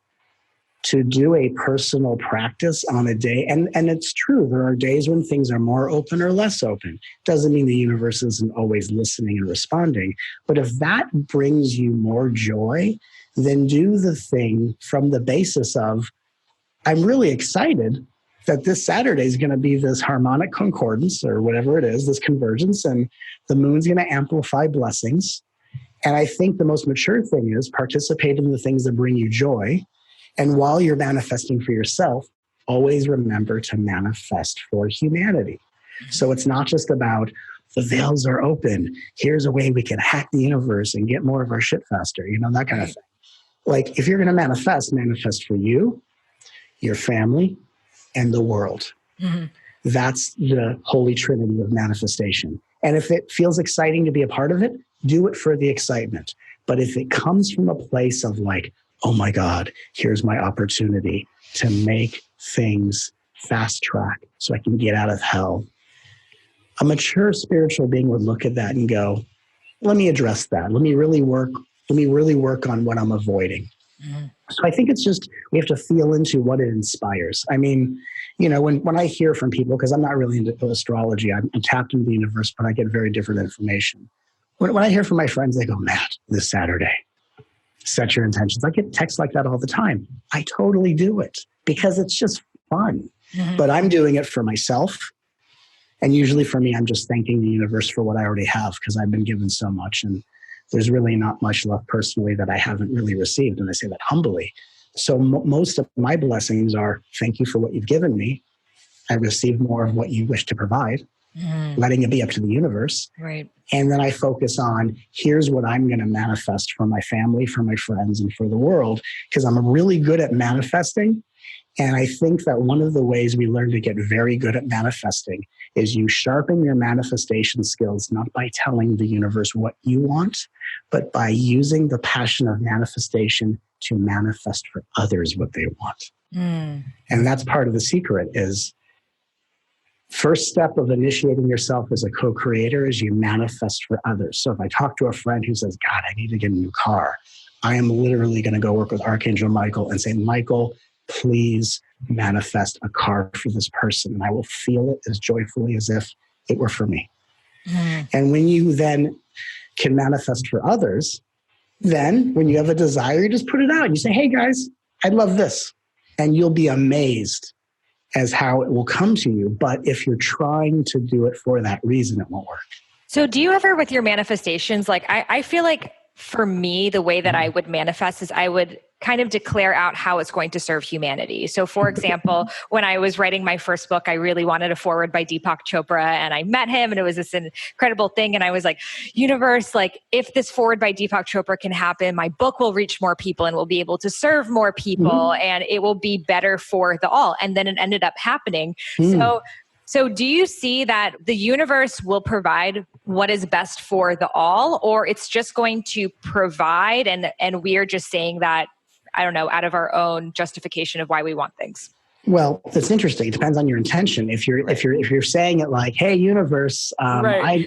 to do a personal practice on a day, and it's true, there are days when things are more open or less open. Doesn't mean the universe isn't always listening and responding. But if that brings you more joy, then do the thing from the basis of, I'm really excited that this Saturday is going to be this harmonic concordance, or whatever it is, this convergence, and the moon's going to amplify blessings. And I think the most mature thing is participate in the things that bring you joy. And while you're manifesting for yourself, always remember to manifest for humanity. So it's not just about the veils are open. Here's a way we can hack the universe and get more of our shit faster, that kind of thing. Like, if you're going to manifest for you, your family, and the world. That's the holy trinity of manifestation. And if it feels exciting to be a part of it, do it for the excitement. But if it comes from a place of like, oh my God, here's my opportunity to make things fast track so I can get out of hell, a mature spiritual being would look at that and go, let me address that. Let me really work on what I'm avoiding. So I think it's just, we have to feel into what it inspires. When I hear from people, because I'm not really into astrology, I'm tapped into the universe, but I get very different information. When I hear from my friends, they go, Matt, this Saturday, set your intentions. I get texts like that all the time. I totally do it because it's just fun. But I'm doing it for myself. And usually for me, I'm just thanking the universe for what I already have, because I've been given so much. And there's really not much left personally that I haven't really received. And I say that humbly. So most of my blessings are, thank you for what you've given me. I receive more of what you wish to provide, letting it be up to the universe. Right. And then I focus on, here's what I'm going to manifest for my family, for my friends, and for the world, because I'm really good at manifesting. And I think that one of the ways we learn to get very good at manifesting is you sharpen your manifestation skills, not by telling the universe what you want, but by using the passion of manifestation to manifest for others what they want. And that's part of the secret is, first step of initiating yourself as a co-creator is you manifest for others. So if I talk to a friend who says, God, I need to get a new car, I am literally going to go work with Archangel Michael and say, Michael, please manifest a car for this person. And I will feel it as joyfully as if it were for me. And when you then can manifest for others, then when you have a desire, you just put it out. You say, hey guys, I love this. And you'll be amazed as how it will come to you. But if you're trying to do it for that reason, it won't work. So do you ever, with your manifestations, like I feel like for me, the way that I would manifest is I would kind of declare out how it's going to serve humanity. So for example, when I was writing my first book, I really wanted a foreword by Deepak Chopra, and I met him and it was this incredible thing. And I was like, universe, like if this foreword by Deepak Chopra can happen, my book will reach more people and will be able to serve more people and it will be better for the all. And then it ended up happening. So do you see that the universe will provide what is best for the all, or it's just going to provide and we're just saying that, I don't know, out of our own justification of why we want things? Well, it's interesting. It depends on your intention. If you're saying it like, hey, universe,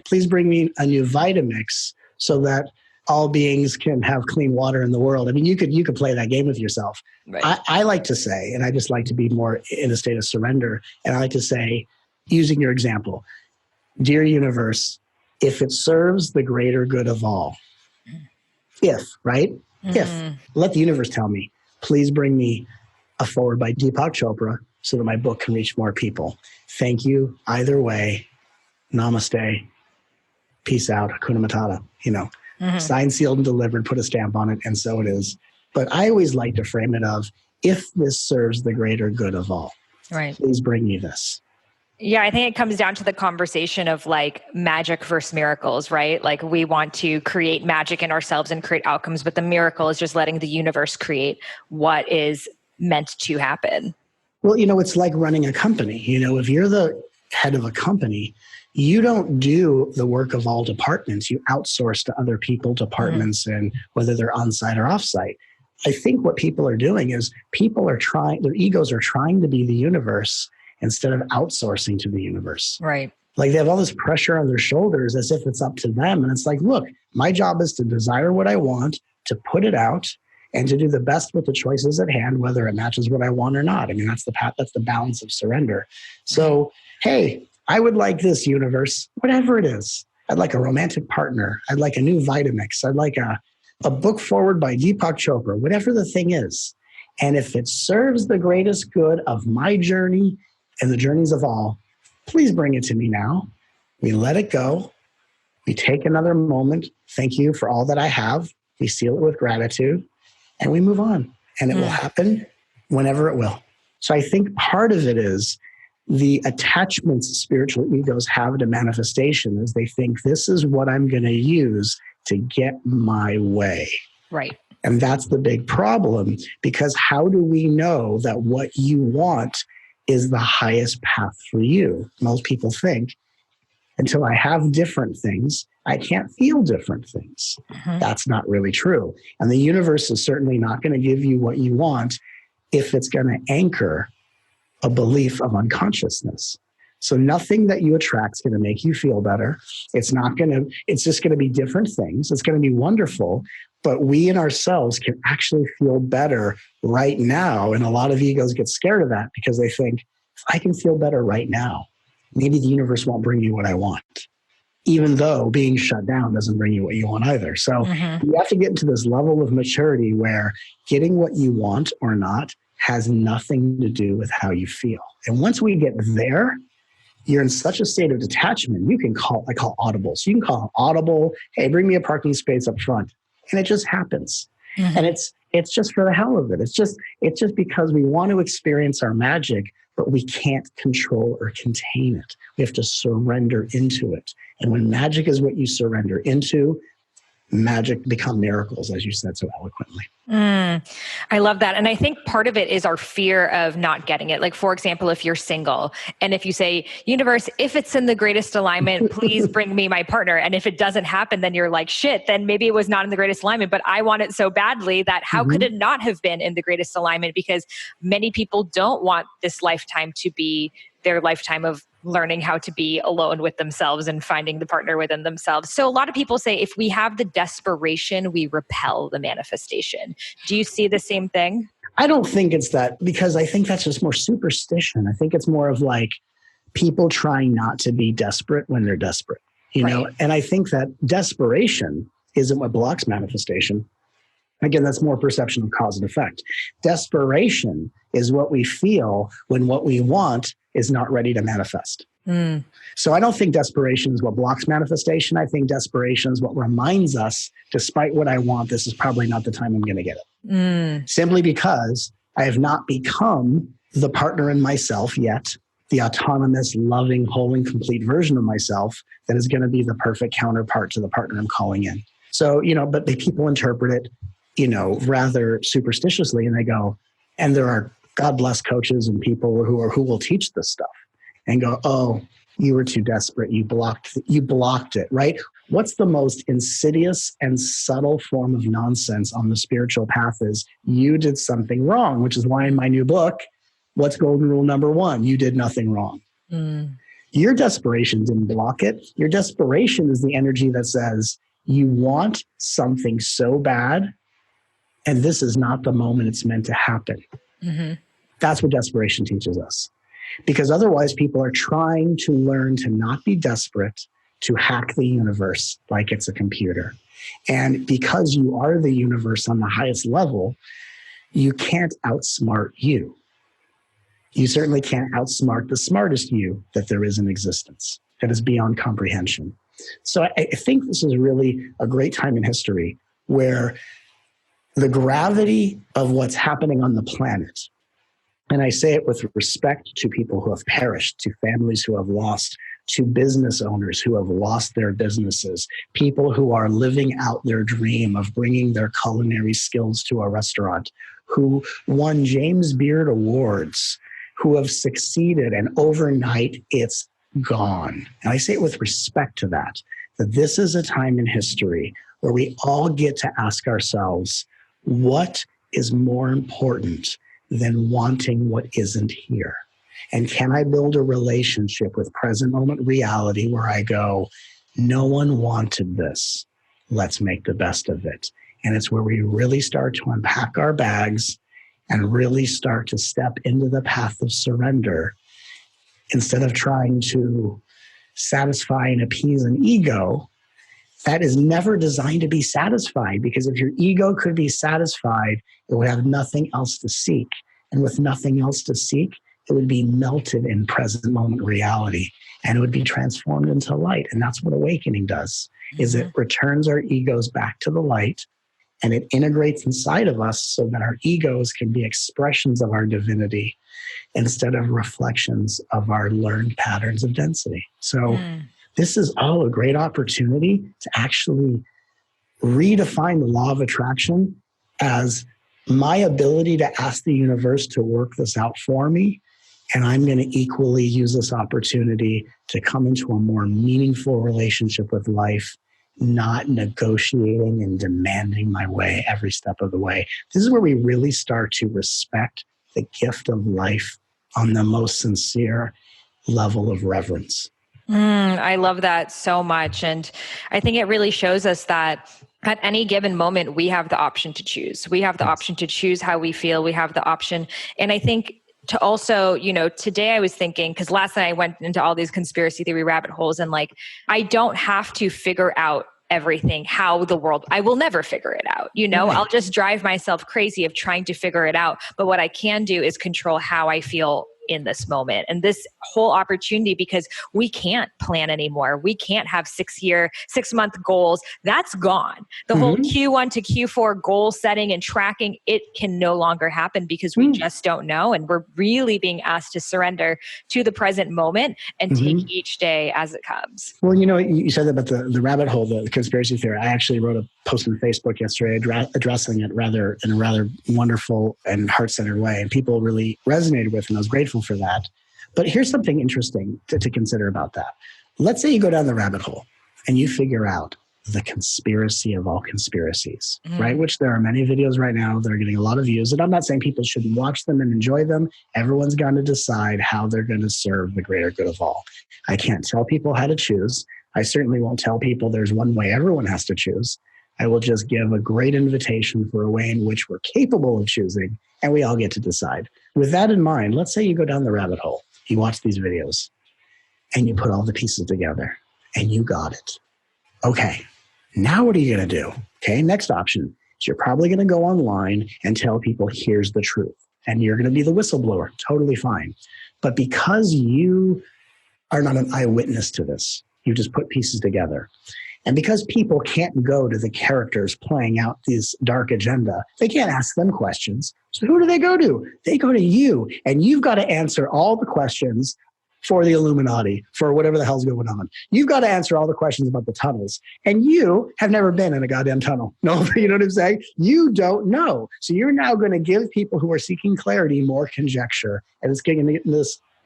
please bring me a new Vitamix so that all beings can have clean water in the world. I mean, you could play that game with yourself. Right. I like to say, and I just like to be more in a state of surrender. And I like to say, using your example, dear universe, if it serves the greater good of all, if, let the universe tell me, please bring me a forward by Deepak Chopra so that my book can reach more people. Thank you. Either way, namaste, peace out, hakuna matata, signed, sealed, and delivered, put a stamp on it, and so it is. But I always like to frame it of, if this serves the greater good of all, please bring me this. Yeah, I think it comes down to the conversation of like magic versus miracles, right? Like we want to create magic in ourselves and create outcomes, but the miracle is just letting the universe create what is meant to happen. Well, it's like running a company. If you're the head of a company, you don't do the work of all departments. You outsource to other people, departments, and whether they're on-site or off-site. I think what people are doing is their egos are trying to be the universe instead of outsourcing to the universe. Right. Like they have all this pressure on their shoulders as if it's up to them. And it's like, look, my job is to desire what I want, to put it out, and to do the best with the choices at hand, whether it matches what I want or not. I mean, that's the path, that's the balance of surrender. So, hey, I would like this universe, whatever it is. I'd like a romantic partner. I'd like a new Vitamix. I'd like a book forward by Deepak Chopra, whatever the thing is. And if it serves the greatest good of my journey and the journeys of all, please bring it to me now. We let it go. We take another moment. Thank you for all that I have. We seal it with gratitude and we move on. And it will happen whenever it will. So I think part of it is the attachments spiritual egos have to manifestation is they think this is what I'm going to use to get my way. Right. And that's the big problem, because how do we know that what you want is the highest path for you? Most people think until I have different things, I can't feel different things. That's not really true. And the universe is certainly not going to give you what you want if it's going to anchor a belief of unconsciousness. So nothing that you attract is going to make you feel better. It's just going to be different things. It's going to be wonderful, but we in ourselves can actually feel better right now. And a lot of egos get scared of that because they think, if I can feel better right now, maybe the universe won't bring you what I want, even though being shut down doesn't bring you what you want either. So you have to get into this level of maturity where getting what you want or not has nothing to do with how you feel. And once we get there, you're in such a state of detachment. I call audible. So you can call audible, hey, bring me a parking space up front. And it just happens. And it's just for the hell of it. It's just because we want to experience our magic, but we can't control or contain it. We have to surrender into it. And when magic is what you surrender into, magic become miracles, as you said so eloquently. I love that. And I think part of it is our fear of not getting it. Like, for example, if you're single and if you say, universe, if it's in the greatest alignment, please bring me my partner. And if it doesn't happen, then you're like, shit, then maybe it was not in the greatest alignment, but I want it so badly that how could it not have been in the greatest alignment? Because many people don't want this lifetime to be their lifetime of learning how to be alone with themselves and finding the partner within themselves. So a lot of people say if we have the desperation, we repel the manifestation. Do you see the same thing? I don't think it's that, because I think that's just more superstition. I think it's more of like people trying not to be desperate when they're desperate, you know? And I think that desperation isn't what blocks manifestation. Again, that's more perception of cause and effect. Desperation is what we feel when what we want is not ready to manifest. So I don't think desperation is what blocks manifestation. I think desperation is what reminds us, despite what I want, this is probably not the time I'm going to get it. Simply because I have not become the partner in myself yet, the autonomous, loving, whole and complete version of myself that is going to be the perfect counterpart to the partner I'm calling in. So, but people interpret it, rather superstitiously, and they go, and there are God bless coaches and people who will teach this stuff and go, oh, you were too desperate. You blocked it, right? What's the most insidious and subtle form of nonsense on the spiritual path is you did something wrong, which is why in my new book, what's golden rule number 1? You did nothing wrong. Your desperation didn't block it. Your desperation is the energy that says, You want something so bad, and this is not the moment it's meant to happen. Mm-hmm. That's what desperation teaches us. Because otherwise, people are trying to learn to not be desperate, to hack the universe like it's a computer. And because you are the universe on the highest level, you can't outsmart you. You certainly can't outsmart the smartest you that there is in existence, that is beyond comprehension. So I think this is really a great time in history where the gravity of what's happening on the planet, and I say it with respect to people who have perished, to families who have lost, to business owners who have lost their businesses, people who are living out their dream of bringing their culinary skills to a restaurant, who won James Beard Awards, who have succeeded, and overnight it's gone. And I say it with respect to that this is a time in history where we all get to ask ourselves, what is more important than wanting what isn't here? And can I build a relationship with present moment reality where I go, no one wanted this. Let's make the best of it. And it's where we really start to unpack our bags and really start to step into the path of surrender instead of trying to satisfy and appease an ego that is never designed to be satisfied. Because if your ego could be satisfied, it would have nothing else to seek. And with nothing else to seek, it would be melted in present moment reality and it would be transformed into light. And that's what awakening does, is it returns our egos back to the light and it integrates inside of us so that our egos can be expressions of our divinity instead of reflections of our learned patterns of density. So this is all a great opportunity to actually redefine the law of attraction as my ability to ask the universe to work this out for me. And I'm going to equally use this opportunity to come into a more meaningful relationship with life, not negotiating and demanding my way every step of the way. This is where we really start to respect the gift of life on the most sincere level of reverence. I love that so much. And I think it really shows us that at any given moment, we have the option to choose. We have the option to choose how we feel. We have the option. And I think to also, today I was thinking, because last night I went into all these conspiracy theory rabbit holes and I don't have to figure out everything, how the world, I will never figure it out. I'll just drive myself crazy of trying to figure it out. But what I can do is control how I feel in this moment. And this whole opportunity, because we can't plan anymore. We can't have 6-month goals. That's gone. The whole Q1 to Q4 goal setting and tracking, it can no longer happen because we just don't know. And we're really being asked to surrender to the present moment and take each day as it comes. Well, you said about the rabbit hole, the conspiracy theory. I actually wrote a post on Facebook yesterday addressing it in a rather wonderful and heart-centered way. And people really resonated with it, and I was grateful for that. But here's something interesting to consider about that. Let's say you go down the rabbit hole and you figure out the conspiracy of all conspiracies, right? Which there are many videos right now that are getting a lot of views. And I'm not saying people shouldn't watch them and enjoy them. Everyone's going to decide how they're going to serve the greater good of all. I can't tell people how to choose. I certainly won't tell people there's one way everyone has to choose. I will just give a great invitation for a way in which we're capable of choosing, and we all get to decide. With that in mind, let's say you go down the rabbit hole, you watch these videos, and you put all the pieces together, and you got it. Okay, now what are you going to do? Okay, next option is you're probably going to go online and tell people, here's the truth. And you're going to be the whistleblower, totally fine. But because you are not an eyewitness to this, you just put pieces together. And because people can't go to the characters playing out this dark agenda, they can't ask them questions. So who do they go to? They go to you. And you've got to answer all the questions for the Illuminati, for whatever the hell's going on. You've got to answer all the questions about the tunnels. And you have never been in a goddamn tunnel. No, you know what I'm saying? You don't know. So you're now going to give people who are seeking clarity more conjecture. And it's getting into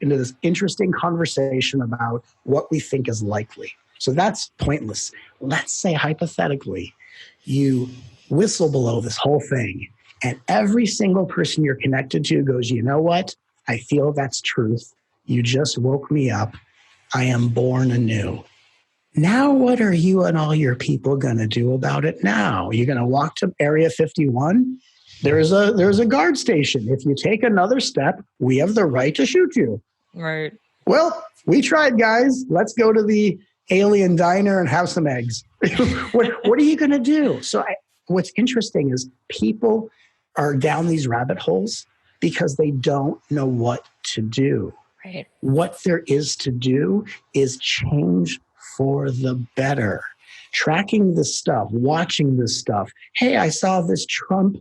this interesting conversation about what we think is likely. So that's pointless. Let's say hypothetically, you whistle below this whole thing and every single person you're connected to goes, you know what? I feel that's truth. You just woke me up. I am born anew. Now, what are you and all your people going to do about it now? You're going to walk to Area 51? There's a guard station. If you take another step, we have the right to shoot you. Right. Well, we tried, guys. Let's go to the alien diner and have some eggs. what are you going to do? So what's interesting is people are down these rabbit holes because they don't know what to do. Right. What there is to do is change for the better. Tracking this stuff, watching this stuff. Hey, I saw this Trump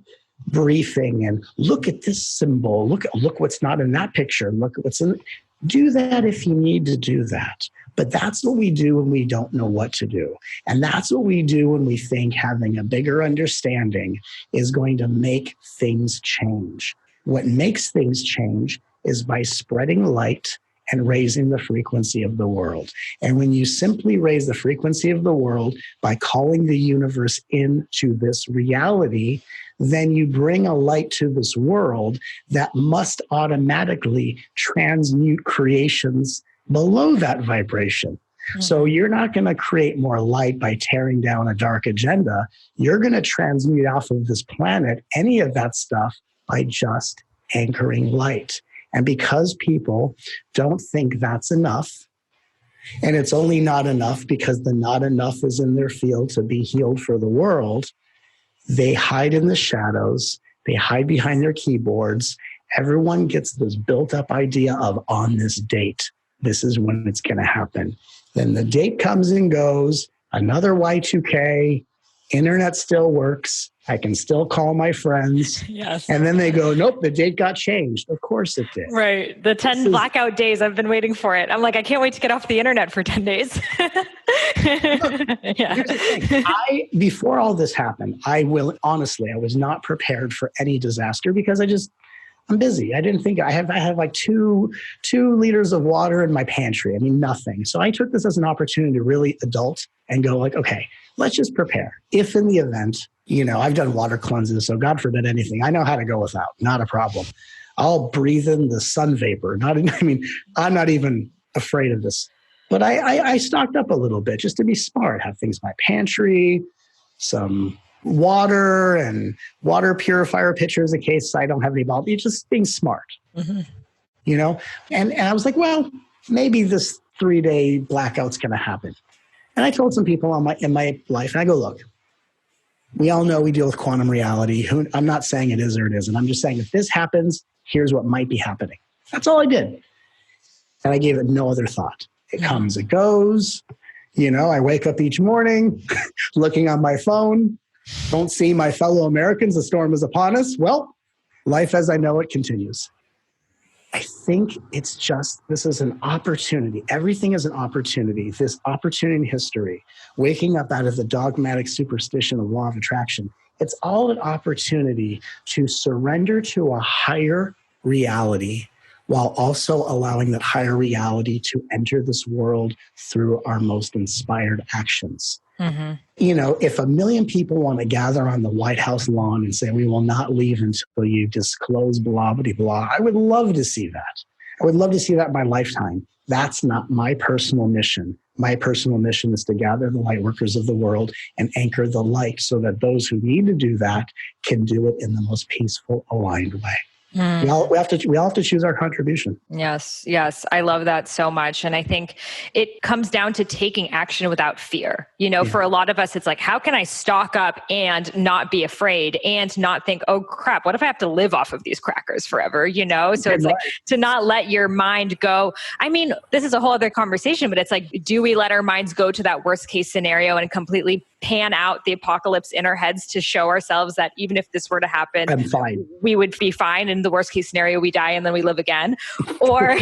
briefing and look at this symbol. Look what's not in that picture. Look at what's in. Do that if you need to do that. But that's what we do when we don't know what to do. And that's what we do when we think having a bigger understanding is going to make things change. What makes things change is by spreading light and raising the frequency of the world. And when you simply raise the frequency of the world by calling the universe into this reality, then you bring a light to this world that must automatically transmute creations below that vibration. Mm-hmm. So you're not going to create more light by tearing down a dark agenda. You're going to transmute off of this planet any of that stuff by just anchoring light. And because people don't think that's enough, and it's only not enough because the not enough is in their field to be healed for the world, they hide in the shadows, they hide behind their keyboards. Everyone gets this built up idea of on this date, this is when it's going to happen. Then the date comes and goes, another Y2K, internet still works. I can still call my friends. Yes. And then they go, nope, the date got changed. Of course it did. Right. The 10 blackout days, I've been waiting for it. I'm like, I can't wait to get off the internet for 10 days. Look, here's the thing. Before all this happened, I was not prepared for any disaster because I'm busy. I didn't think I have like two liters of water in my pantry. I mean, nothing. So I took this as an opportunity to really adult and go like, okay, let's just prepare. If in the event, I've done water cleanses, so God forbid anything, I know how to go without, not a problem. I'll breathe in the sun vapor. I'm not even afraid of this. But I stocked up a little bit just to be smart, have things in my pantry, some water and water purifier pitchers in case I don't have any bulb. It's just being smart, And I was like, well, maybe this 3-day blackout's going to happen. And I told some people in my life, and I go, look, we all know we deal with quantum reality. I'm not saying it is or it isn't. I'm just saying if this happens, here's what might be happening. That's all I did. And I gave it no other thought. It comes, it goes. I wake up each morning looking on my phone. Don't see my fellow Americans. The storm is upon us. Well, life as I know it continues. I think it's just, this is an opportunity. Everything is an opportunity. This opportunity in history, waking up out of the dogmatic superstition of law of attraction, it's all an opportunity to surrender to a higher reality while also allowing that higher reality to enter this world through our most inspired actions. Mm-hmm. If 1 million people want to gather on the White House lawn and say, we will not leave until you disclose blah, blah, blah, I would love to see that. I would love to see that in my lifetime. That's not my personal mission. My personal mission is to gather the light workers of the world and anchor the light so that those who need to do that can do it in the most peaceful, aligned way. We have to choose our contribution. Yes. I love that so much. And I think it comes down to taking action without fear. For a lot of us, it's like, how can I stock up and not be afraid and not think, oh crap, what if I have to live off of these crackers forever? So it's like to not let your mind go. I mean, this is a whole other conversation, but it's like, do we let our minds go to that worst case scenario and completely pan out the apocalypse in our heads to show ourselves that even if this were to happen, I'm fine. We would be fine. In the worst case scenario, we die and then we live again. Or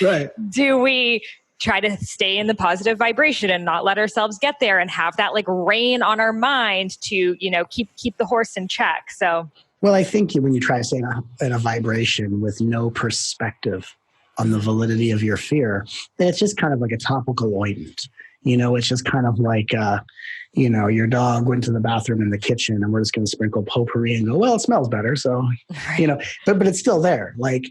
right. Do we try to stay in the positive vibration and not let ourselves get there and have that like rein on our mind to, keep the horse in check. So, well, I think when you try to stay in a vibration with no perspective on the validity of your fear, then it's just kind of like a topical ointment. It's just kind of like, your dog went to the bathroom in the kitchen and we're just going to sprinkle potpourri and go, well, it smells better. So, but it's still there. Like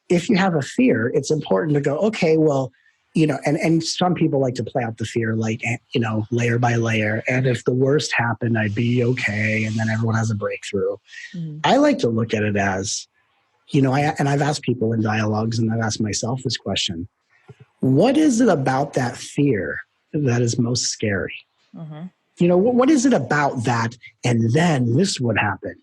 if you have a fear, it's important to go, okay, well, and some people like to play out the fear, like, layer by layer. And if the worst happened, I'd be okay. And then everyone has a breakthrough. I like to look at it as, I've asked people in dialogues, and I've asked myself this question: what is it about that fear that is most scary? What is it about that? And then this would happen.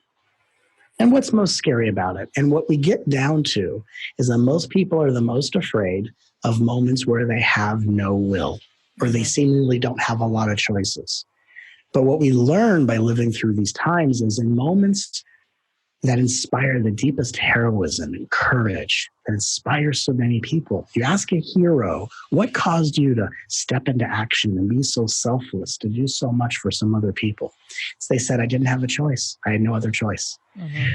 And what's most scary about it? And what we get down to is that most people are the most afraid of moments where they have no will, or they seemingly don't have a lot of choices. But what we learn by living through these times is in moments that inspire the deepest heroism and courage, that inspires so many people. You ask a hero, what caused you to step into action and be so selfless, to do so much for some other people? So they said, I didn't have a choice. I had no other choice.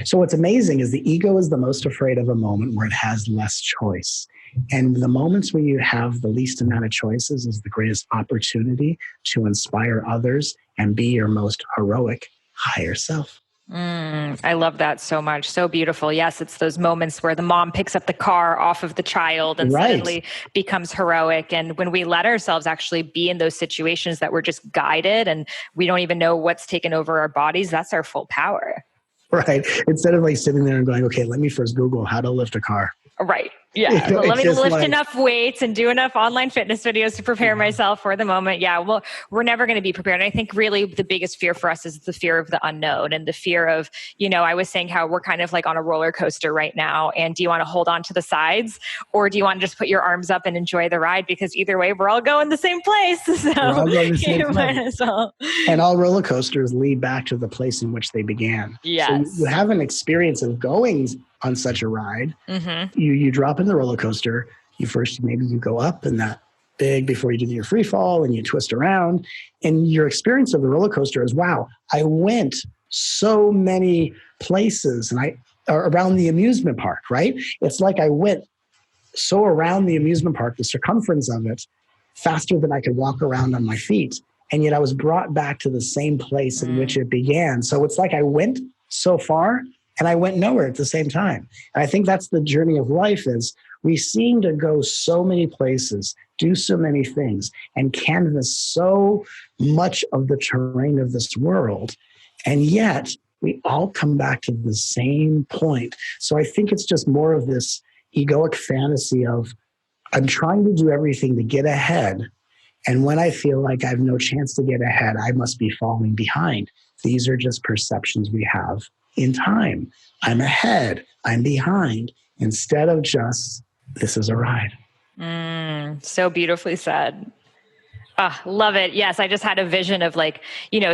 So what's amazing is the ego is the most afraid of a moment where it has less choice. And the moments when you have the least amount of choices is the greatest opportunity to inspire others and be your most heroic higher self. I love that so much. So beautiful. Yes, it's those moments where the mom picks up the car off of the child and suddenly becomes heroic. And when we let ourselves actually be in those situations that we're just guided and we don't even know what's taken over our bodies, that's our full power. Right. Instead of like sitting there and going, okay, let me first Google how to lift a car. Right. Yeah. Let me lift enough weights and do enough online fitness videos to prepare myself for the moment. Yeah. Well, we're never going to be prepared. And I think really the biggest fear for us is the fear of the unknown and the fear of, I was saying how we're kind of like on a roller coaster right now. And do you want to hold on to the sides, or do you want to just put your arms up and enjoy the ride? Because either way, we're all going the same place. So might as well. And all roller coasters lead back to the place in which they began. Yes. So you have an experience of going on such a ride. You drop in the roller coaster. Maybe you go up and that big before you do your free fall, and you twist around. And your experience of the roller coaster is, wow, I went so many places and around the amusement park, right? It's like I went so around the amusement park, the circumference of it, faster than I could walk around on my feet. And yet I was brought back to the same place in which it began. So it's like I went so far and I went nowhere at the same time. And I think that's the journey of life, is we seem to go so many places, do so many things, and canvas so much of the terrain of this world. And yet we all come back to the same point. So I think it's just more of this egoic fantasy of, I'm trying to do everything to get ahead. And when I feel like I have no chance to get ahead, I must be falling behind. These are just perceptions we have in time. I'm ahead, I'm behind, instead of just, this is a ride. So beautifully said. Love it. Yes. I just had a vision of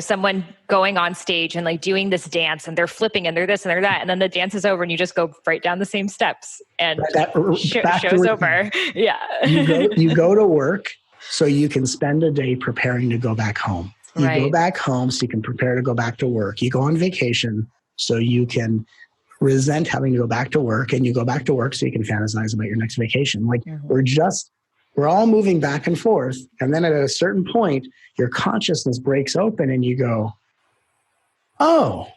someone going on stage and doing this dance, and they're flipping and they're this and they're that. And then the dance is over and you just go right down the same steps and show's over. Yeah. You go to work so you can spend a day preparing to go back home. You go back home so you can prepare to go back to work. You go on vacation so you can resent having to go back to work, and you go back to work so you can fantasize about your next vacation. We're all moving back and forth. And then at a certain point, your consciousness breaks open and you go, oh,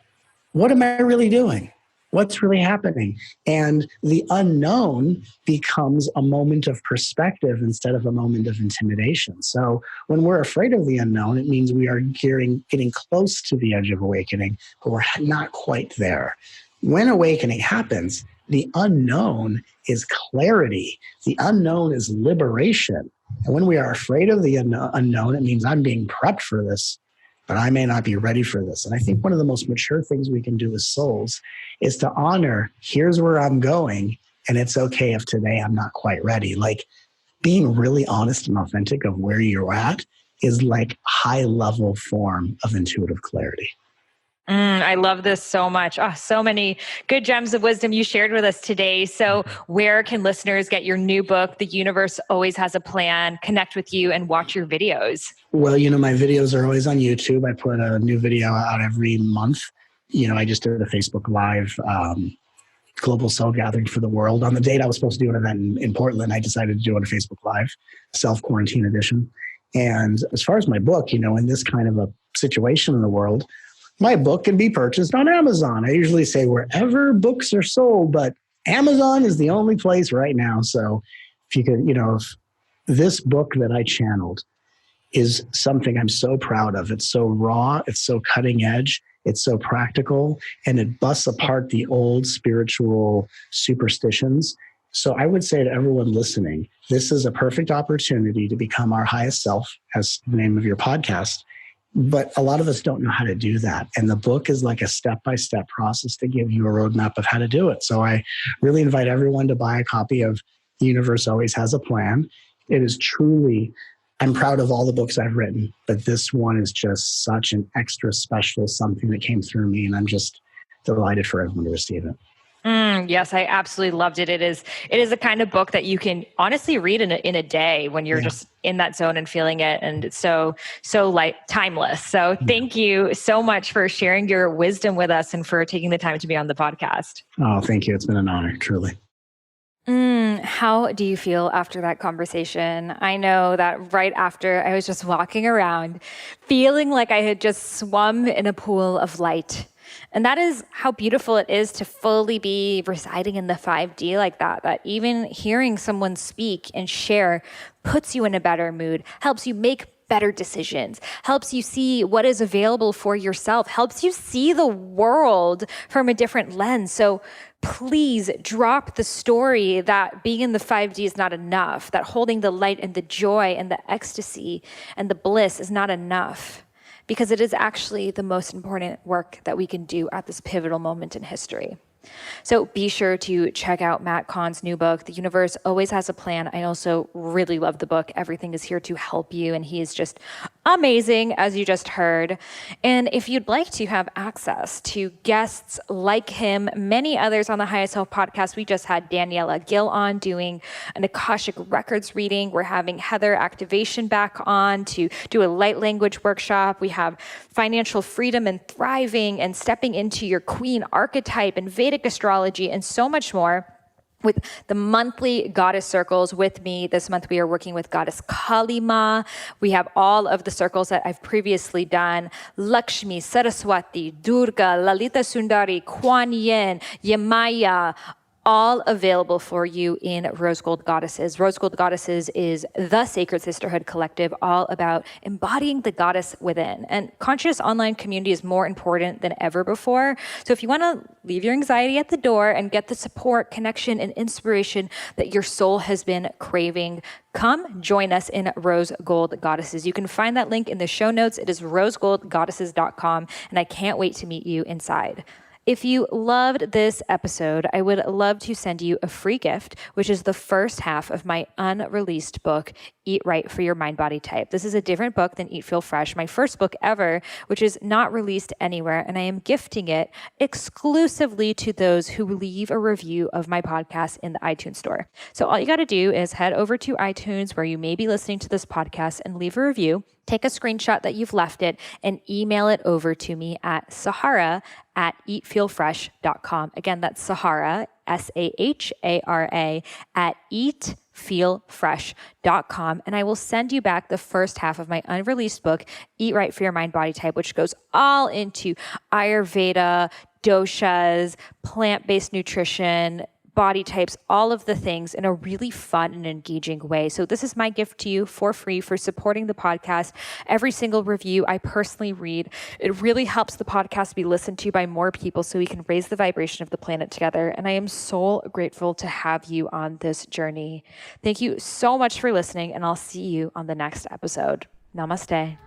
what am I really doing? What's really happening? And the unknown becomes a moment of perspective instead of a moment of intimidation. So when we're afraid of the unknown, it means we are getting close to the edge of awakening, but we're not quite there. When awakening happens, the unknown is clarity. The unknown is liberation. And when we are afraid of the unknown, it means I'm being prepped for this, but I may not be ready for this. And I think one of the most mature things we can do as souls is to honor, here's where I'm going, and it's okay if today I'm not quite ready. Being really honest and authentic of where you're at is high level form of intuitive clarity. I love this so much. So many good gems of wisdom you shared with us today. So where can listeners get your new book, The Universe Always Has a Plan, connect with you, and watch your videos? Well, my videos are always on YouTube. I put a new video out every month. I just did a Facebook Live global soul gathering for the world. On the date I was supposed to do an event in Portland, I decided to do it a Facebook Live, self-quarantine edition. And as far as my book, in this kind of a situation in the world, my book can be purchased on Amazon. I usually say wherever books are sold, but Amazon is the only place right now. So if you could, if this book that I channeled is something I'm so proud of. It's so raw, it's so cutting edge, it's so practical, and it busts apart the old spiritual superstitions. So I would say to everyone listening, this is a perfect opportunity to become our highest self, as the name of your podcast. But a lot of us don't know how to do that. And the book is like a step-by-step process to give you a roadmap of how to do it. So I really invite everyone to buy a copy of The Universe Always Has a Plan. It is truly, I'm proud of all the books I've written, but this one is just such an extra special something that came through me. And I'm just delighted for everyone to receive it. Yes, I absolutely loved it. It is the kind of book that you can honestly read in a day when you're just in that zone and feeling it. And it's so like timeless. So thank you so much for sharing your wisdom with us and for taking the time to be on the podcast. Oh, thank you. It's been an honor, truly. How do you feel after that conversation? I know that right after I was just walking around feeling like I had just swum in a pool of light. And that is how beautiful it is to fully be residing in the 5D like that even hearing someone speak and share puts you in a better mood, helps you make better decisions, helps you see what is available for yourself, helps you see the world from a different lens. So please drop the story that being in the 5D is not enough, that holding the light and the joy and the ecstasy and the bliss is not enough. Because it is actually the most important work that we can do at this pivotal moment in history. So be sure to check out Matt Kahn's new book, The Universe Always Has a Plan. I also really love the book. Everything is here to help you, and he is just amazing, as you just heard. And if you'd like to have access to guests like him, many others on the Highest Self podcast, we just had Daniela Gill on doing an Akashic Records reading. We're having Heather Activation back on to do a light language workshop. We have financial freedom and thriving and stepping into your queen archetype and Vedic astrology and so much more. With the monthly goddess circles with me. This month we are working with goddess Kalima. We have all of the circles that I've previously done. Lakshmi, Saraswati, Durga, Lalita Sundari, Kuan Yin, Yemaya, all available for you in Rose Gold Goddesses. Rose Gold Goddesses is the Sacred Sisterhood collective, all about embodying the goddess within. And conscious online community is more important than ever before. So if you want to leave your anxiety at the door and get the support, connection, and inspiration that your soul has been craving, come join us in Rose Gold Goddesses. You can find that link in the show notes. It is rosegoldgoddesses.com, and I can't wait to meet you inside. If you loved this episode, I would love to send you a free gift, which is the first half of my unreleased book, Eat Right for Your Mind Body Type. This is a different book than Eat Feel Fresh, my first book ever, which is not released anywhere, and I am gifting it exclusively to those who leave a review of my podcast in the iTunes store. So all you got to do is head over to iTunes where you may be listening to this podcast and leave a review. Take a screenshot that you've left it and email it over to me at Sahara@eatfeelfresh.com. Again, that's Sahara, Sahara, at eatfeelfresh.com. And I will send you back the first half of my unreleased book, Eat Right for Your Mind Body Type, which goes all into Ayurveda, doshas, plant-based nutrition, body types, all of the things in a really fun and engaging way. So this is my gift to you for free for supporting the podcast. Every single review I personally read. It really helps the podcast be listened to by more people so we can raise the vibration of the planet together. And I am so grateful to have you on this journey. Thank you so much for listening, and I'll see you on the next episode. Namaste.